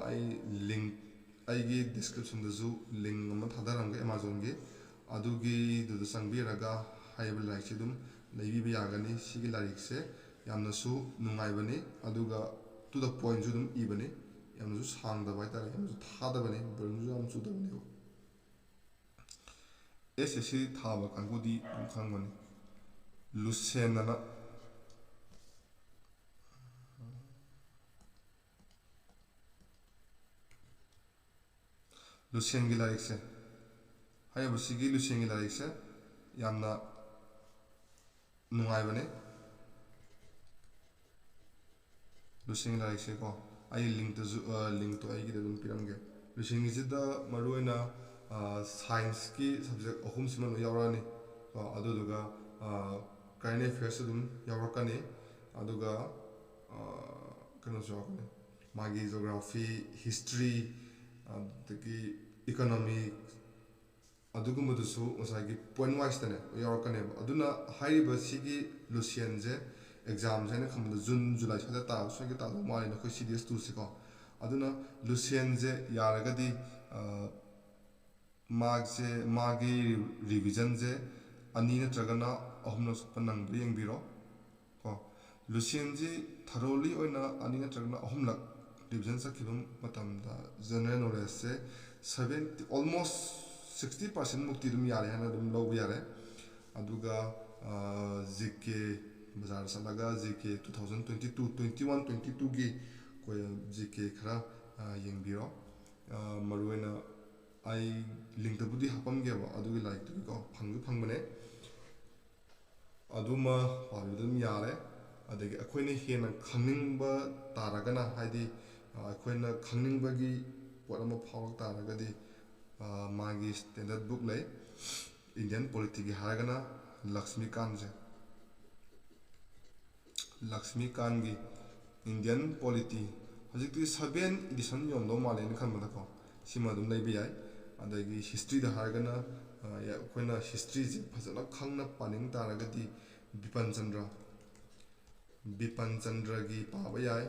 ꯑꯩꯒꯤ ꯗꯤꯁꯀ꯭ꯔꯤꯞꯁꯟꯗꯁꯨ ꯂꯤꯡ ꯑꯃ ꯊꯥꯗꯔꯝꯒꯦ ꯑꯦꯃꯥꯖꯣꯟꯒꯤ ꯑꯗꯨꯒꯤꯗꯨꯗ ꯆꯪꯕꯤꯔꯒ ꯍꯥꯏꯔꯤꯕ ꯂꯥꯏꯔꯤꯛꯁꯦ ꯑꯗꯨꯝ ꯂꯩꯕꯤꯕ ꯌꯥꯒꯅꯤ ꯁꯤꯒꯤ ꯂꯥꯏꯔꯤꯛꯁꯦ ꯌꯥꯝꯅꯁꯨ ꯅꯨꯡꯉꯥꯏꯕꯅꯤ ꯑꯗꯨꯒ ꯇꯨ ꯗ ꯄꯣꯏꯟꯁꯨ ꯑꯗꯨꯝ ꯏꯕꯅꯤ ꯌꯥꯝꯅꯁꯨ ꯁꯥꯡꯗꯕ ꯍꯥꯏꯇꯥꯔꯦ ꯌꯥꯝꯅꯁꯨ ꯊꯥꯗꯕꯅꯤ ꯕꯔꯟꯁꯨ ꯌꯥꯝ ꯆꯨꯗꯕꯅꯦꯕ SSC ꯊꯥꯕ ꯀꯥꯡꯕꯨꯗꯤ ꯑꯗꯨꯝ ꯈꯪꯕꯅꯤ ꯂꯨꯁꯦꯟ ꯑꯅ ꯂꯨꯁꯦꯟꯒꯤ ꯂꯥꯏꯔꯤꯛꯁꯦ ꯍꯥꯏꯔꯤꯕꯁꯤꯒꯤ ꯂꯨꯁꯦꯟꯒꯤ ꯂꯥꯏꯔꯤꯛꯁꯦ ꯌꯥꯝꯅ ꯅꯨꯡꯉꯥꯏꯕꯅꯦ ꯂꯨꯁꯦꯟꯒꯤ ꯂꯥꯏꯔꯤꯛꯁꯦꯀꯣ ꯑꯩ ꯂꯤꯡꯛꯇꯣ ꯑꯩꯒꯤꯗ ꯑꯗꯨꯝ ꯄꯤꯔꯝꯒꯦ ꯂꯨꯁꯦꯟꯒꯤꯁꯤꯗ ꯃꯔꯨꯑꯣꯏꯅ ꯁꯥꯏꯟꯁꯀꯤ ꯁꯕꯖꯦꯛ ꯑꯍꯨꯝꯁꯤꯃ ꯂꯣꯏ ꯌꯥꯎꯔꯛꯑꯅꯤ ꯑꯗꯨꯗꯨꯒ ꯀꯔꯦꯟ ꯑꯦꯐꯤꯌꯔꯁ ꯑꯗꯨꯝ ꯌꯥꯎꯔꯛꯀꯅꯤ ꯑꯗꯨꯒ ꯀꯩꯅꯣꯁꯨ ꯌꯥꯎꯔꯛꯀꯅꯤ ꯃꯥꯒꯤ ꯖꯤꯑꯣꯒ꯭ꯔꯥꯐꯤ ꯍꯤꯁꯇ꯭ꯔꯤ ꯑꯗꯒꯤ ꯏꯀꯣꯅꯣꯃꯤꯛ ꯑꯗꯨꯒꯨꯝꯕꯗꯨꯁꯨ ꯉꯁꯥꯏꯒꯤ ꯄꯣꯏꯟ ꯋꯥꯏꯁꯇꯅꯦ ꯌꯥꯎꯔꯛꯀꯅꯦꯕ ꯑꯗꯨꯅ ꯍꯥꯏꯔꯤꯕ ꯁꯤꯒꯤ ꯂꯨꯁꯤꯌꯟꯁꯦ ꯑꯦꯛꯖꯥꯝꯁꯦ ꯑꯩꯅ ꯈꯟꯕꯗ ꯖꯨꯟ ꯖꯨꯂꯥꯏ ꯁ꯭ꯋꯥꯏꯗ ꯁꯣꯏꯒꯤ ꯇꯥꯗꯧ ꯃꯥꯜꯂꯦ ꯑꯩꯈꯣꯏ CDS2ꯁꯤꯀꯣ ꯑꯗꯨꯅ ꯂꯨꯁꯤꯌꯟꯁꯦ ꯌꯥꯔꯒꯗꯤ ꯃꯥꯒꯤ ꯔꯤꯚꯤꯖꯟꯁꯦ 2 ꯅꯠꯇ꯭ꯔꯒꯅ 3 ꯁꯨꯞꯄ ꯅꯪꯕ꯭ꯔꯥ ꯌꯦꯡꯕꯤꯔꯣ ꯀꯣ ꯂꯨꯁꯤꯟꯁꯤ ꯊꯔꯣꯂꯤ ꯑꯣꯏꯅ ꯑꯅꯤ ꯅꯠꯇ꯭ꯔꯒꯅ ꯑꯍꯨꯝꯂꯛ ꯔꯤꯚꯤꯖꯟ ꯆꯠꯈꯤꯕ ꯃꯇꯝꯗ ꯖꯦꯅꯔꯦꯜ ꯅꯣꯂꯦꯖꯁꯦ 70 ꯑꯣꯜꯃꯣꯁ 60% ꯃꯨꯛꯇꯤ ꯑꯗꯨꯝ ꯌꯥꯔꯦ ꯍꯥꯏꯅ ꯑꯗꯨꯝ ꯂꯧꯕ ꯌꯥꯔꯦ ꯑꯗꯨꯒ ꯖꯤ ꯀꯦ ꯕꯖꯥꯔꯗ ꯆꯠꯂꯒ ꯖꯤ ꯀꯦ 2022 21 22ꯒꯤ ꯖꯤ ꯀꯦ ꯈꯔ ꯌꯦꯡꯕꯤꯔꯣ ꯃꯔꯨꯑꯣꯏꯅ ꯑꯩ ꯂꯤꯡꯛꯇꯕꯨꯗꯤ ꯍꯥꯞꯄꯝꯒꯦꯕ ꯑꯗꯨꯒꯤ ꯂꯥꯏꯔꯤꯛꯇꯨꯒꯤꯀꯣ ꯐꯪꯁꯨ ꯐꯪꯕꯅꯦ ꯑꯗꯨꯃ ꯄꯥꯕꯤꯕ ꯑꯗꯨꯝ ꯌꯥꯔꯦ ꯑꯗꯒꯤ ꯑꯩꯈꯣꯏꯅ ꯍꯦꯟꯅ ꯈꯪꯅꯤꯡꯕ ꯇꯥꯔꯒꯅ ꯍꯥꯏꯗꯤ ꯑꯩꯈꯣꯏꯅ ꯈꯪꯅꯤꯡꯕꯒꯤ ꯄꯣꯠ ꯑꯃ ꯐꯥꯎꯔꯛ ꯇꯥꯔꯒꯗꯤ ꯃꯥꯒꯤ ꯁ꯭ꯇꯦꯟꯗꯔꯠ ꯕꯨꯛ ꯂꯩ ꯏꯟꯗꯤꯌꯟ ꯄꯣꯂꯤꯇꯤꯒꯤ ꯍꯥꯏꯔꯒꯅ ꯂꯛꯁꯃꯤꯀꯥꯟꯁꯦ ꯂꯛꯁꯃꯤꯀꯥꯟꯒꯤ ꯏꯟꯗꯤꯌꯟ ꯄꯣꯂꯤꯇꯤ ꯍꯧꯖꯤꯛꯇꯤ 7 ꯏꯗꯤꯁꯟ ꯌꯣꯟꯗꯧ ꯃꯥꯜꯂꯦꯅ ꯈꯟꯕꯗꯀꯣ ꯁꯤꯃ ꯑꯗꯨꯝ ꯂꯩꯕ ꯌꯥꯏ ꯑꯗꯒꯤ ꯍꯤꯁꯇ꯭ꯔꯤꯗ ꯍꯥꯏꯔꯒꯅ ꯑꯩꯈꯣꯏꯅ ꯍꯤꯁꯇ꯭ꯔꯤꯁꯦ ꯐꯖꯅ ꯈꯪꯅ ꯄꯥꯅꯤꯡ ꯇꯥꯔꯒꯗꯤ ꯕꯤꯄꯟ ꯆꯟꯗ꯭ꯔꯒꯤ ꯄꯥꯕ ꯌꯥꯏ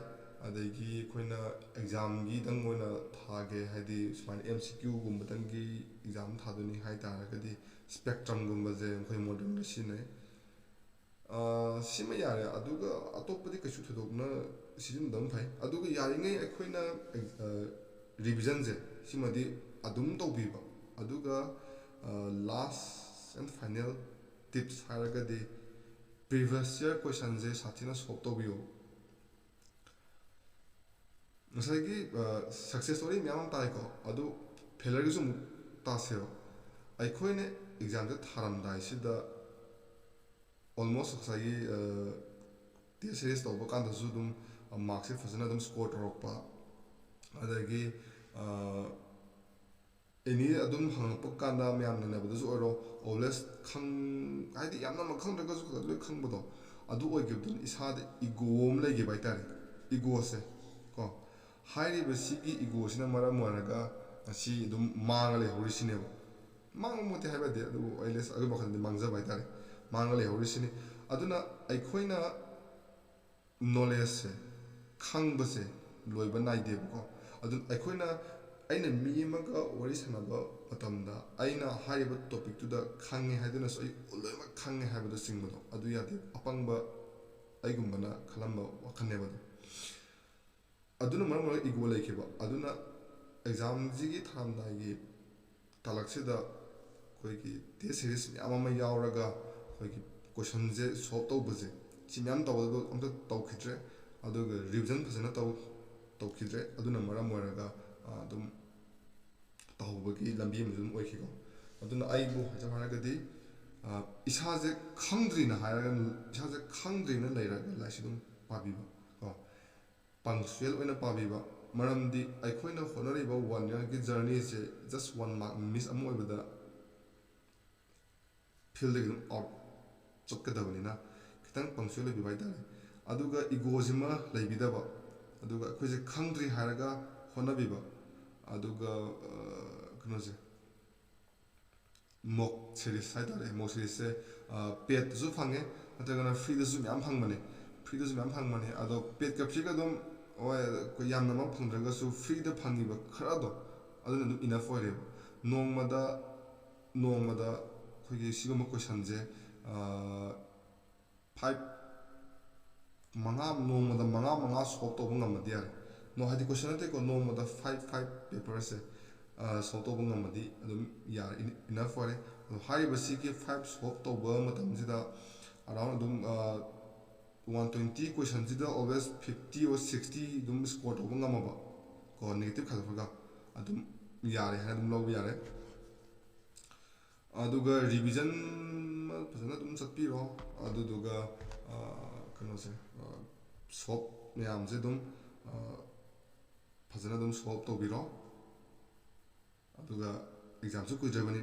ꯑꯗꯒꯤ ꯑꯩꯈꯣꯏꯅ ꯑꯦꯛꯖꯥꯝꯒꯤꯗꯪ ꯑꯣꯏꯅ ꯊꯥꯒꯦ ꯍꯥꯏꯗꯤ ꯁꯨꯃꯥꯏꯅ MCQꯒꯨꯝꯕꯗꯪꯒꯤ ꯑꯦꯛꯖꯥꯝ ꯊꯥꯗꯣꯏꯅꯤ ꯍꯥꯏ ꯇꯥꯔꯒꯗꯤ ꯁ꯭ꯄꯦꯛꯇ꯭ꯔꯝꯒꯨꯝꯕꯁꯦ ꯑꯩꯈꯣꯏ ꯃꯣꯗꯔꯟꯗ ꯁꯤꯖꯤꯟꯅꯩ ꯁꯤꯃ ꯌꯥꯔꯦ ꯑꯗꯨꯒ ꯑꯇꯣꯞꯄꯗꯤ ꯀꯩꯁꯨ ꯊꯣꯏꯗꯣꯛꯅ ꯁꯤꯖꯤꯟꯅꯗꯕ ꯐꯩ ꯑꯗꯨꯒ ꯌꯥꯔꯤꯉꯩ ꯑꯩꯈꯣꯏꯅ ꯔꯤꯚꯤꯖꯟꯁꯦ ꯁꯤꯃꯗꯤ ꯑꯗꯨꯝ ꯇꯧꯕꯤꯕ ꯑꯗꯨꯒ ꯂꯥꯁ ꯑꯦꯟ ꯐꯥꯏꯅꯦꯜ ꯇꯤꯞꯁ ꯍꯥꯏꯔꯒꯗꯤ ꯄ꯭ꯔꯤꯚꯤꯌꯁ ꯏꯌꯔ ꯀꯣꯏꯁꯟꯁꯦ ꯁꯥꯊꯤꯅ ꯁꯣꯜꯕ ꯇꯧꯕꯤꯌꯨ ꯉꯁꯥꯏꯒꯤ ꯁꯛꯁꯦꯁ ꯁ꯭ꯇꯣꯔꯤ ꯃꯌꯥꯝ ꯑꯃ ꯇꯥꯏꯀꯣ ꯑꯗꯨ ꯐꯦꯂꯔꯒꯤꯁꯨ ꯑꯃꯨꯛ ꯇꯥꯁꯦꯕ ꯑꯩꯈꯣꯏꯅ ꯑꯦꯛꯖꯥꯝꯁꯦ ꯊꯥꯔꯝꯗꯥꯏꯁꯤꯗ ꯑꯣꯜꯃꯣꯁ ꯉꯁꯥꯏꯒꯤ ꯇꯦꯁ ꯁꯦꯔꯤꯁ ꯇꯧꯕ ꯀꯥꯟꯗꯁꯨ ꯑꯗꯨꯝ ꯃꯥꯔꯛꯁꯦ ꯐꯖꯅ ꯑꯗꯨꯝ ꯁ꯭ꯀꯣꯔ ꯇꯧꯔꯛꯄ ꯑꯗꯒꯤ ꯑꯦꯅꯤ ꯑꯗꯨꯝ ꯍꯪꯉꯛꯄ ꯀꯥꯟꯗ ꯃꯌꯥꯝꯅ ꯅꯩꯅꯕꯗꯁꯨ ꯑꯣꯏꯔꯣ ꯑꯣꯜꯋꯦꯁ ꯍꯥꯏꯗꯤ ꯌꯥꯝꯅꯃꯛ ꯈꯪꯗ꯭ꯔꯒꯁꯨ ꯈꯔ ꯂꯣꯏ ꯈꯪꯕꯗꯣ ꯑꯗꯨ ꯑꯣꯏꯈꯤꯕꯗꯨꯅ ꯏꯁꯥꯗ ꯏꯒꯣ ꯑꯃ ꯂꯩꯈꯤꯕ ꯍꯥꯏꯇꯥꯔꯦ ꯏꯒꯣꯁꯦ ꯀꯣ ꯍꯥꯏꯔꯤꯕꯁꯤꯒꯤ ꯏꯒꯣꯁꯤꯅ ꯃꯔꯝ ꯑꯣꯏꯔꯒ ꯉꯁꯤ ꯑꯗꯨꯝ ꯃꯥꯡꯉ ꯂꯩꯍꯧꯔꯤꯁꯤꯅꯦꯕ ꯃꯥꯡꯕꯃꯛꯇꯤ ꯍꯥꯏꯕꯗꯤ ꯑꯗꯨꯕꯨ ꯑꯦꯠꯂꯤꯁ ꯑꯗꯨ ꯃꯈꯜꯗꯤ ꯃꯥꯡꯖꯕ ꯍꯥꯏꯇꯥꯔꯦ ꯃꯥꯡꯉ ꯂꯩꯍꯧꯔꯤꯁꯤꯅꯤ ꯑꯗꯨꯅ ꯑꯩꯈꯣꯏꯅ ꯅꯣꯂꯦꯖꯁꯦ ꯈꯪꯕꯁꯦ ꯂꯣꯏꯕ ꯅꯥꯏꯗꯦꯕꯀꯣ ꯑꯗꯨ ꯑꯩꯅ ꯃꯤ ꯑꯃꯒ ꯋꯥꯔꯤ ꯁꯥꯟꯅꯕ ꯃꯇꯝꯗ ꯑꯩꯅ ꯍꯥꯏꯔꯤꯕ ꯇꯣꯄꯤꯛꯇꯨꯗ ꯈꯪꯉꯦ ꯍꯥꯏꯗꯨꯅꯁꯨ ꯑꯩ ꯂꯣꯏꯅꯃꯛ ꯈꯪꯉꯦ ꯍꯥꯏꯕꯗꯣ ꯆꯤꯡꯕꯗꯣ ꯑꯗꯨ ꯌꯥꯗꯦ ꯑꯄꯪꯕ ꯑꯩꯒꯨꯝꯕꯅ ꯈꯜꯂꯝꯕ ꯋꯥꯈꯜꯅꯦꯕ ꯑꯗꯨꯅ ꯃꯔꯝ ꯑꯣꯏꯔꯒ ꯏꯒꯣ ꯂꯩꯈꯤꯕ ꯑꯗꯨꯅ ꯑꯦꯛꯖꯥꯝꯁꯤꯒꯤ ꯊꯥꯔꯝꯗꯥꯏꯒꯤ ꯇꯥꯂꯛꯁꯤꯗ ꯑꯩꯈꯣꯏꯒꯤ ꯇꯦꯁ ꯁꯦꯔꯤꯁ ꯃꯌꯥꯝ ꯑꯃ ꯌꯥꯎꯔꯒ ꯑꯩꯈꯣꯏꯒꯤ ꯀꯣꯏꯁꯟꯁꯦ ꯁꯣꯜꯕ ꯇꯧꯕꯁꯦ ꯁꯤ ꯃꯌꯥꯝ ꯇꯧꯕꯗꯣ ꯑꯝꯇ ꯇꯧꯈꯤꯗ꯭ꯔꯦ ꯑꯗꯨꯒ ꯔꯤꯚꯤꯖꯟ ꯐꯖꯅ ꯇꯧꯈꯤꯗ꯭ꯔꯦ ꯑꯗꯨꯅ ꯃꯔꯝ ꯑꯣꯏꯔꯒ ꯑꯗꯨꯝ ꯇꯧꯍꯧꯕꯒꯤ ꯂꯝꯕꯤ ꯑꯃꯁꯨ ꯑꯗꯨꯝ ꯑꯣꯏꯈꯤꯀꯣ ꯑꯗꯨꯅ ꯑꯩꯕꯨ ꯍꯥꯏꯖꯧ ꯍꯥꯏꯔꯒꯗꯤ ꯏꯁꯥꯁꯦ ꯈꯪꯗ꯭ꯔꯤꯅ ꯂꯩꯔꯒ ꯂꯥꯏꯔꯤꯛꯁꯦ ꯑꯗꯨꯝ ꯄꯥꯕꯤꯕ ꯀꯣ ꯄꯪꯆꯨꯋꯦꯜ ꯑꯣꯏꯅ ꯄꯥꯕꯤꯕ ꯃꯔꯝꯗꯤ ꯑꯩꯈꯣꯏꯅ ꯍꯣꯠꯅꯔꯤꯕ 1 ꯏꯌꯔꯒꯤ ꯖꯔꯅꯤꯁꯦ ꯖꯁ 1 ꯃꯥꯔꯛ ꯃꯤꯁ ꯑꯃ ꯑꯣꯏꯕꯗ ꯐꯤꯜꯗꯒꯤ ꯑꯗꯨꯝ ꯑꯥꯎꯠ ꯆꯠꯀꯗꯕꯅꯤꯅ ꯈꯤꯇꯪ ꯄꯪꯆꯨꯋꯦꯜ ꯑꯣꯏꯕꯤꯕ ꯍꯥꯏꯇꯥꯔꯦ ꯑꯗꯨꯒ ꯏꯒꯣꯁꯤꯃ ꯂꯩꯕꯤꯗꯕ ꯑꯗꯨꯒ ꯑꯩꯈꯣꯏꯁꯦ ꯈꯪꯗ꯭ꯔꯤ ꯍꯥꯏꯔꯒ ꯍꯣꯠꯅꯕꯤꯕ ꯑꯗꯨꯒ ꯀꯩꯅꯣꯁꯦ ꯃꯣꯛ ꯁꯦꯔꯤꯁ ꯍꯥꯏꯇꯥꯔꯦ ꯃꯣꯛ ꯁꯦꯔꯤꯁꯁꯦ ꯄꯦꯗꯇꯁꯨ ꯐꯪꯉꯦ ꯅꯠꯇ꯭ꯔꯒꯅ ꯐ꯭ꯔꯤꯗꯁꯨ ꯃꯌꯥꯝ ꯐꯪꯕꯅꯦ ꯑꯗꯣ ꯄꯦꯗꯀ ꯐ꯭ꯔꯤꯒ ꯑꯗꯨꯝ ꯍꯣꯏ ꯑꯩꯈꯣꯏ ꯌꯥꯝꯅꯃꯛ ꯐꯪꯗ꯭ꯔꯒꯁꯨ ꯐ꯭ꯔꯤꯗ ꯐꯪꯉꯤꯕ ꯈꯔꯗꯣ ꯑꯗꯨꯅ ꯑꯗꯨꯝ ꯏꯅꯐ ꯑꯣꯏꯔꯦꯕ ꯅꯣꯡꯃꯗ ꯑꯩꯈꯣꯏꯒꯤ ꯁꯤꯒꯨꯝꯕ ꯀꯣꯏꯁꯟꯁꯦ 5 ꯁꯣꯜꯕ ꯇꯧꯕ ꯉꯝꯃꯗꯤ ꯌꯥꯔꯦ ꯍꯥꯏꯗꯤ ꯀꯣꯏꯁꯟ ꯅꯠꯇꯦꯀꯣ ꯅꯣꯡꯃꯗ 5 ꯄꯦꯄꯔꯁꯦ ꯁꯣꯜꯕ ꯇꯧꯕ ꯉꯝꯃꯗꯤ ꯑꯗꯨꯝ ꯌꯥꯔꯦ ꯏꯅꯐ ꯑꯣꯏꯔꯦ ꯑꯗꯣ ꯍꯥꯏꯔꯤꯕꯁꯤꯒꯤ 5 ꯁꯣꯜꯕ ꯇꯧꯕ ꯃꯇꯝꯁꯤꯗ ꯑꯔꯥꯎꯟ ꯑꯗꯨꯝ 120 ꯀꯣꯏꯁꯟꯁꯤꯗ ꯑꯣꯜꯋꯦꯁ 50 ꯑꯣꯔ 60 ꯑꯗꯨꯝ ꯁ꯭ꯀꯣꯔ ꯇꯧꯕ ꯉꯝꯃꯕ ꯀꯣ ꯅꯦꯒꯦꯇꯤꯚ ꯈꯥꯏꯗꯣꯛꯈ꯭ꯔꯒ ꯑꯗꯨꯝ ꯌꯥꯔꯦ ꯍꯥꯏꯅ ꯑꯗꯨꯝ ꯂꯧꯕ ꯌꯥꯔꯦ ꯑꯗꯨꯒ ꯔꯤꯚꯤꯖꯟ ꯐꯖꯅ ꯑꯗꯨꯝ ꯆꯠꯄꯤꯔꯣ ꯑꯗꯨꯗꯨꯒ ꯀꯩꯅꯣꯁꯦ ꯁꯣꯜꯕ ꯃꯌꯥꯝꯁꯦ ꯑꯗꯨꯝ ꯐꯖꯅ ꯑꯗꯨꯝ ꯁꯣꯜꯕ ꯇꯧꯕꯤꯔꯣ ꯑꯗꯨꯒ ꯑꯦꯛꯖꯥꯝꯁꯨ ꯀꯨꯏꯗ꯭ꯔꯕꯅꯤ